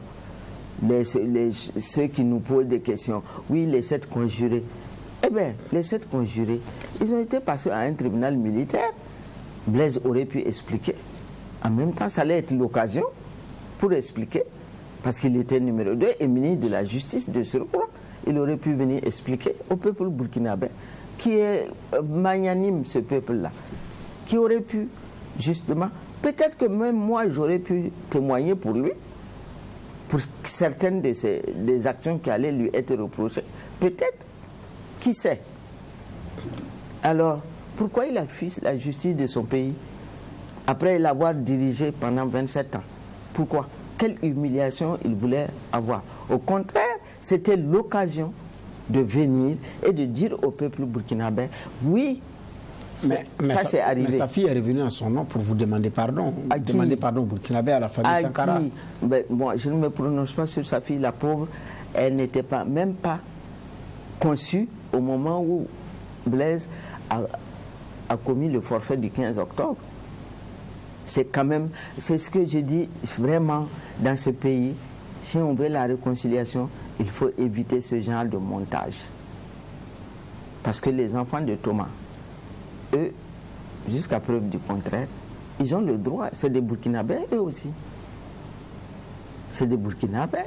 ceux qui nous posent des questions, oui, les 7 conjurés. Eh bien, les 7 conjurés, ils ont été passés à un tribunal militaire. Blaise aurait pu expliquer. En même temps, ça allait être l'occasion pour expliquer, parce qu'il était numéro 2 et ministre de la Justice de ce roi. Il aurait pu venir expliquer au peuple burkinabé, qui est magnanime, ce peuple-là, qui aurait pu, justement, peut-être que même moi, j'aurais pu témoigner pour lui, pour certaines des actions qui allaient lui être reprochées. Peut-être, qui sait? Alors, pourquoi il a fui la justice de son pays? après l'avoir dirigé pendant 27 ans. Pourquoi? Quelle humiliation il voulait avoir? Au contraire, c'était l'occasion de venir et de dire au peuple burkinabé, oui, mais ça c'est arrivé. Mais sa fille est revenue en son nom pour vous demander pardon. Demander pardon au Burkinabé, à la famille Sankara. Ben, bon, je ne me prononce pas sur sa fille, la pauvre. Elle n'était même pas conçue au moment où Blaise a commis le forfait du 15 octobre. C'est quand même, c'est ce que je dis vraiment dans ce pays. Si on veut la réconciliation, il faut éviter ce genre de montage. Parce que les enfants de Thomas, eux, jusqu'à preuve du contraire, ils ont le droit. C'est des Burkinabés, eux aussi. C'est des Burkinabés.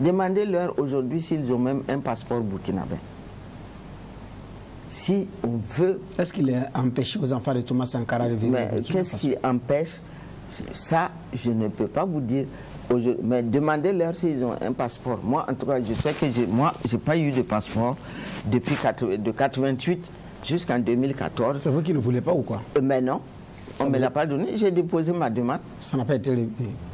Demandez-leur aujourd'hui s'ils ont même un passeport burkinabé. Si on veut... Est-ce qu'il est empêché aux enfants de Thomas Sankara de venir? Mais qu'est-ce qui empêche? Ça, je ne peux pas vous dire. Mais demandez-leur s'ils ont un passeport. Moi, en tout cas, je sais que je n'ai pas eu de passeport depuis de 88 jusqu'en 2014. C'est vous qui ne voulez pas ou quoi? Mais non, on ne me l'a pas donné. J'ai déposé ma demande. Ça n'a pas été...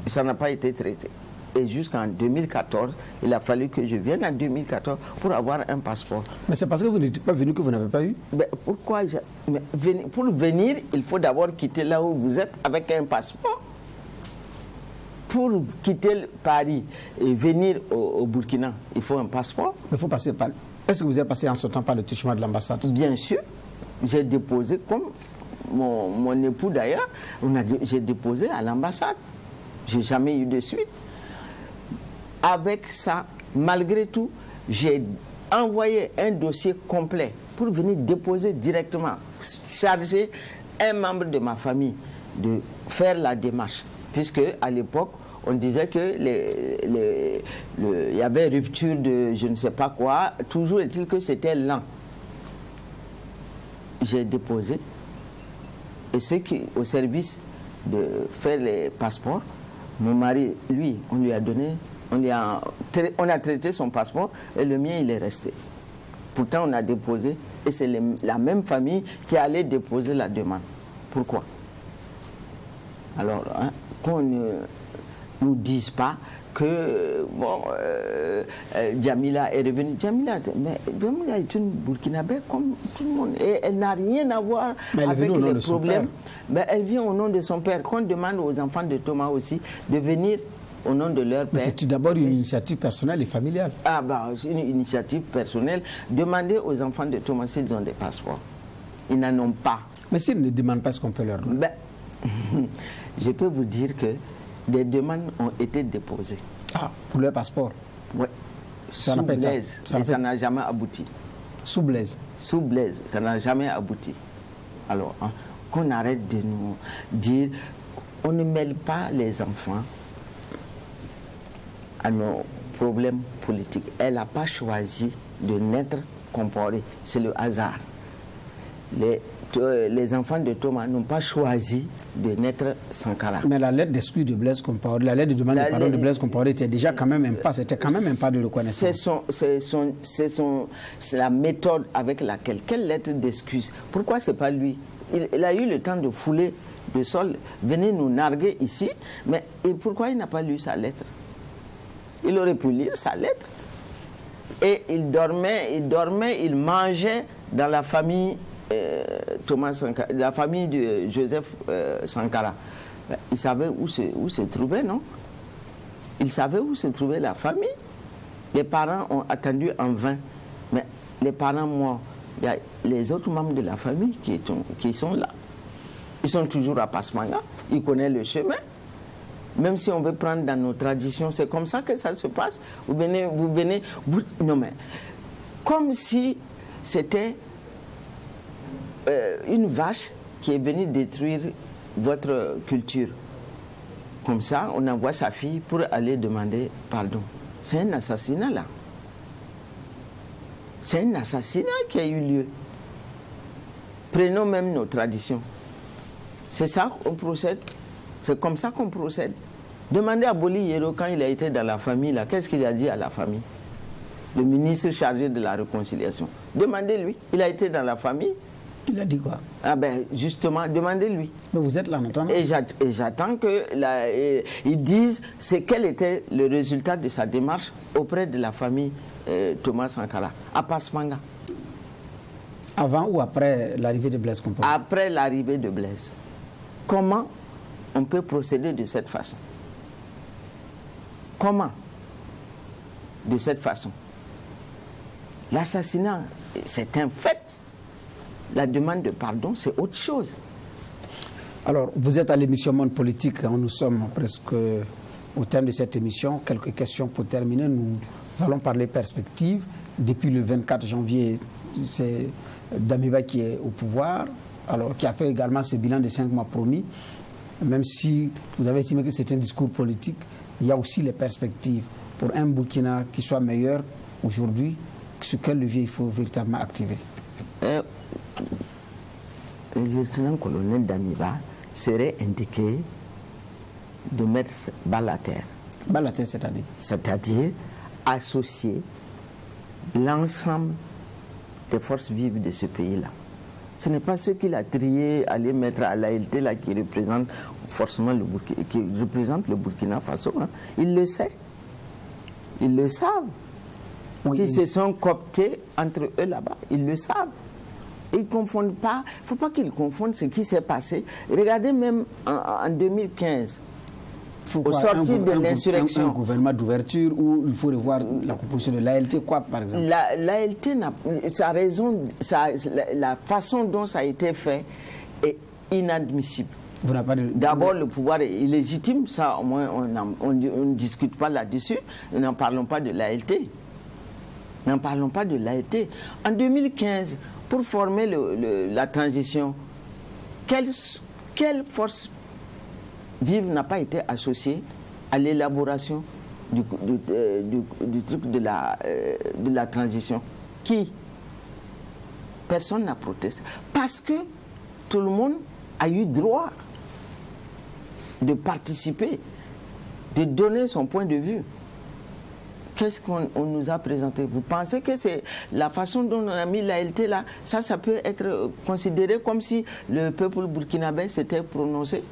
Ça n'a pas été traité. Et jusqu'en 2014, il a fallu que je vienne en 2014 pour avoir un passeport. Mais c'est parce que vous n'êtes pas venu que vous n'avez pas eu? Mais pourquoi pour venir, il faut d'abord quitter là où vous êtes avec un passeport. Pour quitter Paris et venir au Burkina, il faut un passeport. Mais il faut passer par... Est-ce que vous êtes passé en ce temps par le truchement de l'ambassade? Bien sûr. J'ai déposé, comme mon époux d'ailleurs, j'ai déposé à l'ambassade. Je n'ai jamais eu de suite. Avec ça, malgré tout, j'ai envoyé un dossier complet pour venir déposer directement, charger un membre de ma famille de faire la démarche. Puisque à l'époque, on disait que il y avait rupture de je ne sais pas quoi. Toujours est-il que c'était lent. J'ai déposé. Et ceux qui, au service de faire les passeports, mon mari, lui, on lui a donné, on a traité son passeport et le mien, il est resté. Pourtant, on a déposé et c'est la même famille qui allait déposer la demande. Pourquoi? Alors, qu'on ne nous dise pas que bon, Djamila est revenue. Djamila est une Burkinabé comme tout le monde. Et elle n'a rien à voir avec les problèmes. Ben, elle vient au nom de son père. Qu'on demande aux enfants de Thomas aussi de venir au nom de leur père. Mais c'est d'abord une initiative personnelle et familiale. Ah ben, c'est une initiative personnelle. Demandez aux enfants de Thomas s'ils ont des passeports. Ils n'en ont pas. Mais s'ils ne demandent pas ce qu'on peut leur donner? Ben, je peux vous dire que des demandes ont été déposées. Ah, pour leur passeport? Oui. Sous Blaise, mais ça n'a jamais abouti. Sous Blaise? Sous Blaise, ça n'a jamais abouti. Alors, qu'on arrête de nous dire, on ne mêle pas les enfants à nos problèmes politiques. Elle n'a pas choisi de naître Compaoré. C'est le hasard. Les enfants de Thomas n'ont pas choisi de naître Sankara. Mais la lettre d'excuse de Blaise Compaoré, la lettre de demande de pardon de Blaise Compaoré était déjà quand même un pas, c'était quand même un pas de reconnaissance. C'est la méthode avec laquelle, quelle lettre d'excuse? Pourquoi c'est pas lui? Il a eu le temps de fouler le sol, venir nous narguer ici, mais et pourquoi il n'a pas lu sa lettre? Il aurait pu lire sa lettre. Et il dormait, il mangeait dans la famille Thomas Sankara, la famille de Joseph Sankara. Il savait où se trouvait, non? Il savait où se trouvait la famille. Les parents ont attendu en vain. Mais les parents morts, il y a les autres membres de la famille qui sont là. Ils sont toujours à Pasmanga. Ils connaissent le chemin. Même si on veut prendre dans nos traditions, c'est comme ça que ça se passe. Vous venez, non mais, comme si c'était une vache qui est venue détruire votre culture. Comme ça, on envoie sa fille pour aller demander pardon. C'est un assassinat là. C'est un assassinat qui a eu lieu. Prenons même nos traditions. C'est ça qu'on procède. C'est comme ça qu'on procède. Demandez à Boli Yero quand il a été dans la famille là, qu'est-ce qu'il a dit à la famille? Le ministre chargé de la réconciliation. Demandez-lui. Il a été dans la famille. Il a dit quoi? Ah ben justement, demandez-lui. Mais vous êtes là maintenant. Et j'attends qu'ils disent quel était le résultat de sa démarche auprès de la famille Thomas Sankara, à Passmanga. Avant ou après l'arrivée de Blaise Compaoré? Après l'arrivée de Blaise. Comment on peut procéder de cette façon? Comment? De cette façon. L'assassinat, c'est un fait. La demande de pardon, c'est autre chose. Alors, vous êtes à l'émission Monde Politique. Nous sommes presque au terme de cette émission. Quelques questions pour terminer. Nous allons parler perspective. Depuis le 24 janvier, c'est Damiba qui est au pouvoir, alors qui a fait également ce bilan de 5 mois promis. Même si vous avez estimé que c'est un discours politique, il y a aussi les perspectives pour un Burkina qui soit meilleur aujourd'hui. Sur quel levier il faut véritablement activer? Le lieutenant-colonel Damiba serait indiqué de mettre balle à terre. Balle à terre, c'est-à-dire? C'est-à-dire associer l'ensemble des forces vives de ce pays-là. Ce n'est pas ceux qu'il a triés à les mettre à l'ALT là qui représentent forcément le Burkina Faso. Hein. Ils le savent. Ils le savent. Oui, ils se sont cooptés entre eux là-bas. Ils le savent. Ils ne confondent pas. Il ne faut pas qu'ils confondent ce qui s'est passé. Regardez même en 2015, au sortir de l'insurrection. Un gouvernement d'ouverture où il faut revoir la composition de l'ALT, quoi, par exemple? L'ALT, sa raison, la façon dont ça a été fait est inadmissible. D'abord, le pouvoir est illégitime, ça au moins on ne discute pas là-dessus. N'en parlons pas de l'ALT. N'en parlons pas de l'ALT. En 2015, pour former la transition, quelle force vive n'a pas été associée à l'élaboration du truc de la transition? Qui? Personne n'a protesté. Parce que tout le monde a eu droit de participer, de donner son point de vue. Qu'est-ce qu'on nous a présenté? Vous pensez que c'est la façon dont on a mis l'ALT là, ça peut être considéré comme si le peuple burkinabé s'était prononcé?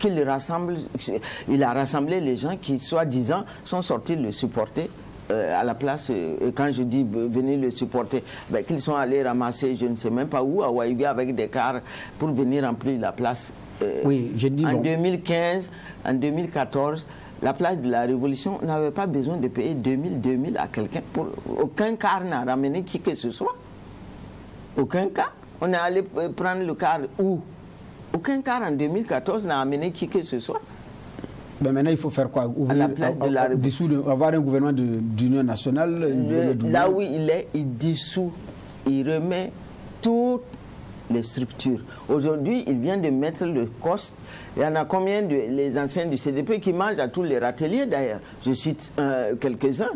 Il a rassemblé les gens qui, soi-disant, sont sortis le supporter à la place. Et quand je dis venir le supporter, qu'ils sont allés ramasser, je ne sais même pas où, à Ouaïga, avec des cars pour venir remplir la place. Oui, j'ai dit en 2015, en 2014, la place de la Révolution n'avait pas besoin de payer 2000 à quelqu'un. Aucun car n'a ramené qui que ce soit. Aucun car. On est allé prendre le car où? Aucun car en 2014 n'a amené qui que ce soit. Mais maintenant, il faut faire quoi? Avoir un gouvernement d'union nationale? Là où il est, il dissout. Il remet toutes les structures. Aujourd'hui, il vient de mettre le COS. Il y en a combien les anciens du CDP qui mangent à tous les râteliers d'ailleurs? Je cite quelques-uns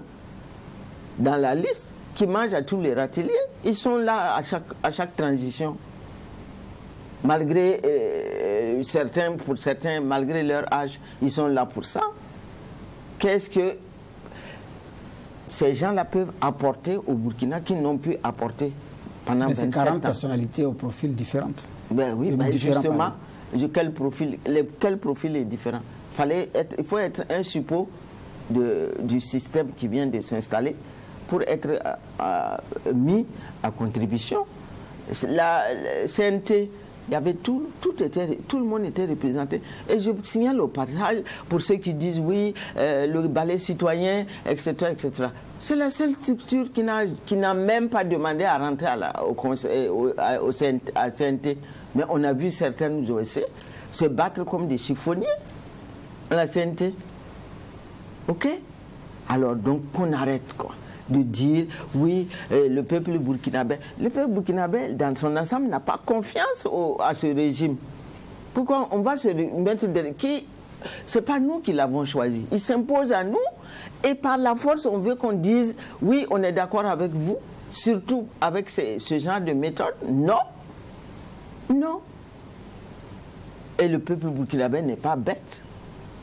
dans la liste qui mangent à tous les râteliers. Ils sont là à chaque transition. Malgré pour certains, malgré leur âge, ils sont là pour ça. Qu'est-ce que ces gens-là peuvent apporter au Burkina qu'ils n'ont pu apporter pendant 27 ans? C'est 40 personnalités au profil différent. Ben oui, justement, quel profil est différent? Il faut être un suppôt du système qui vient de s'installer pour être mis à contribution. La CNT, il y avait tout le monde était représenté. Et je signale au passage, pour ceux qui disent oui, le ballet citoyen, etc., etc. C'est la seule structure qui n'a même pas demandé à rentrer au CNT. Mais on a vu certaines OSC se battre comme des chiffonniers à la CNT. OK? Alors donc qu'on arrête quoi de dire oui, le peuple burkinabé. Le peuple burkinabé, dans son ensemble, n'a pas confiance à ce régime. Pourquoi on va se mettre derrière qui? C'est pas nous qui l'avons choisi. Il s'impose à nous et par la force, on veut qu'on dise oui, on est d'accord avec vous, surtout avec ce genre de méthode. Non. Non. Et le peuple burkinabé n'est pas bête.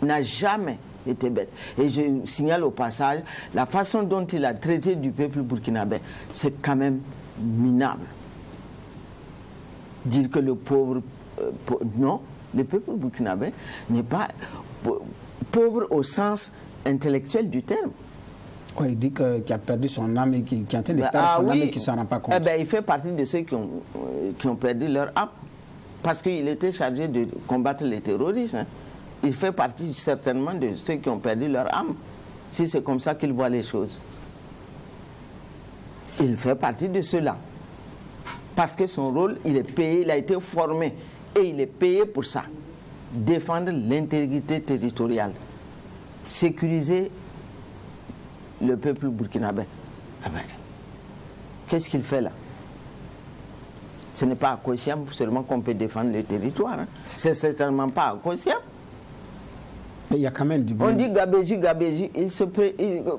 N'a jamais était bête. Et je signale au passage, la façon dont il a traité du peuple burkinabé, c'est quand même minable. dire que le pauvre... non, le peuple burkinabé n'est pas pauvre au sens intellectuel du terme. Oui, il dit qu'il a perdu son âme et qu'il est en train de perdre son âme et qu'il ne s'en rend pas compte. Eh bien, il fait partie de ceux qui ont perdu leur âme. Parce qu'il était chargé de combattre les terroristes. Hein. Il fait partie certainement de ceux qui ont perdu leur âme. Si c'est comme ça qu'il voit les choses. Il fait partie de ceux-là. Parce que son rôle, il est payé, il a été formé. Et il est payé pour ça. Défendre l'intégrité territoriale. Sécuriser le peuple burkinabé. Eh ben, qu'est-ce qu'il fait là? Ce n'est pas à Kossiam seulement qu'on peut défendre le territoire. Hein. C'est certainement pas à Kossiam. Mais il y a quand même du bon... On dit Gabéji,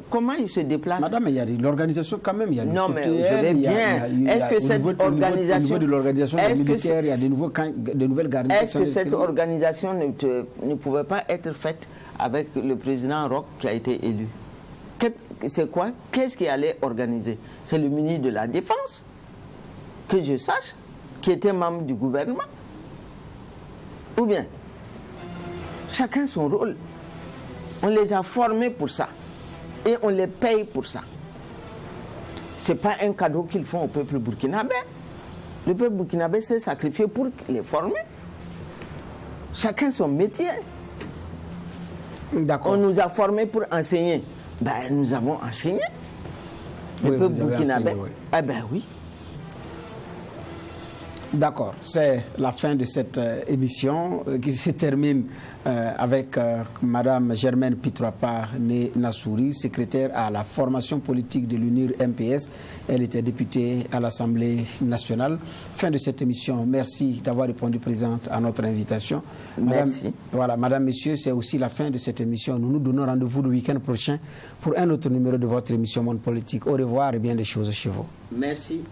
comment il se déplace? Madame, il y a l'organisation quand même. Il y a non, mais je vais bien. Est-ce que cette organisation... Au niveau de l'organisation militaire, il y a de nouvelles garnisons. Est-ce que cette organisation ne pouvait pas être faite avec le président Roch qui a été élu? C'est quoi? Qu'est-ce qui allait organiser? C'est le ministre de la Défense, que je sache, qui était membre du gouvernement. Ou bien, chacun son rôle. On les a formés pour ça. Et on les paye pour ça. Ce n'est pas un cadeau qu'ils font au peuple burkinabé. Le peuple burkinabé s'est sacrifié pour les former. Chacun son métier. On nous a formés pour enseigner. Ben, nous avons enseigné. Le peuple burkinabé. Oui. Eh ben oui. D'accord, c'est la fin de cette émission qui se termine avec Madame Germaine Pitroapa Nassouri, secrétaire à la formation politique de l'UNIR MPS. Elle était députée à l'Assemblée nationale. Fin de cette émission. Merci d'avoir répondu présente à notre invitation. Merci. Voilà, Madame, Messieurs, c'est aussi la fin de cette émission. Nous nous donnons rendez-vous le week-end prochain pour un autre numéro de votre émission Monde Politique. Au revoir et bien des choses chez vous. Merci.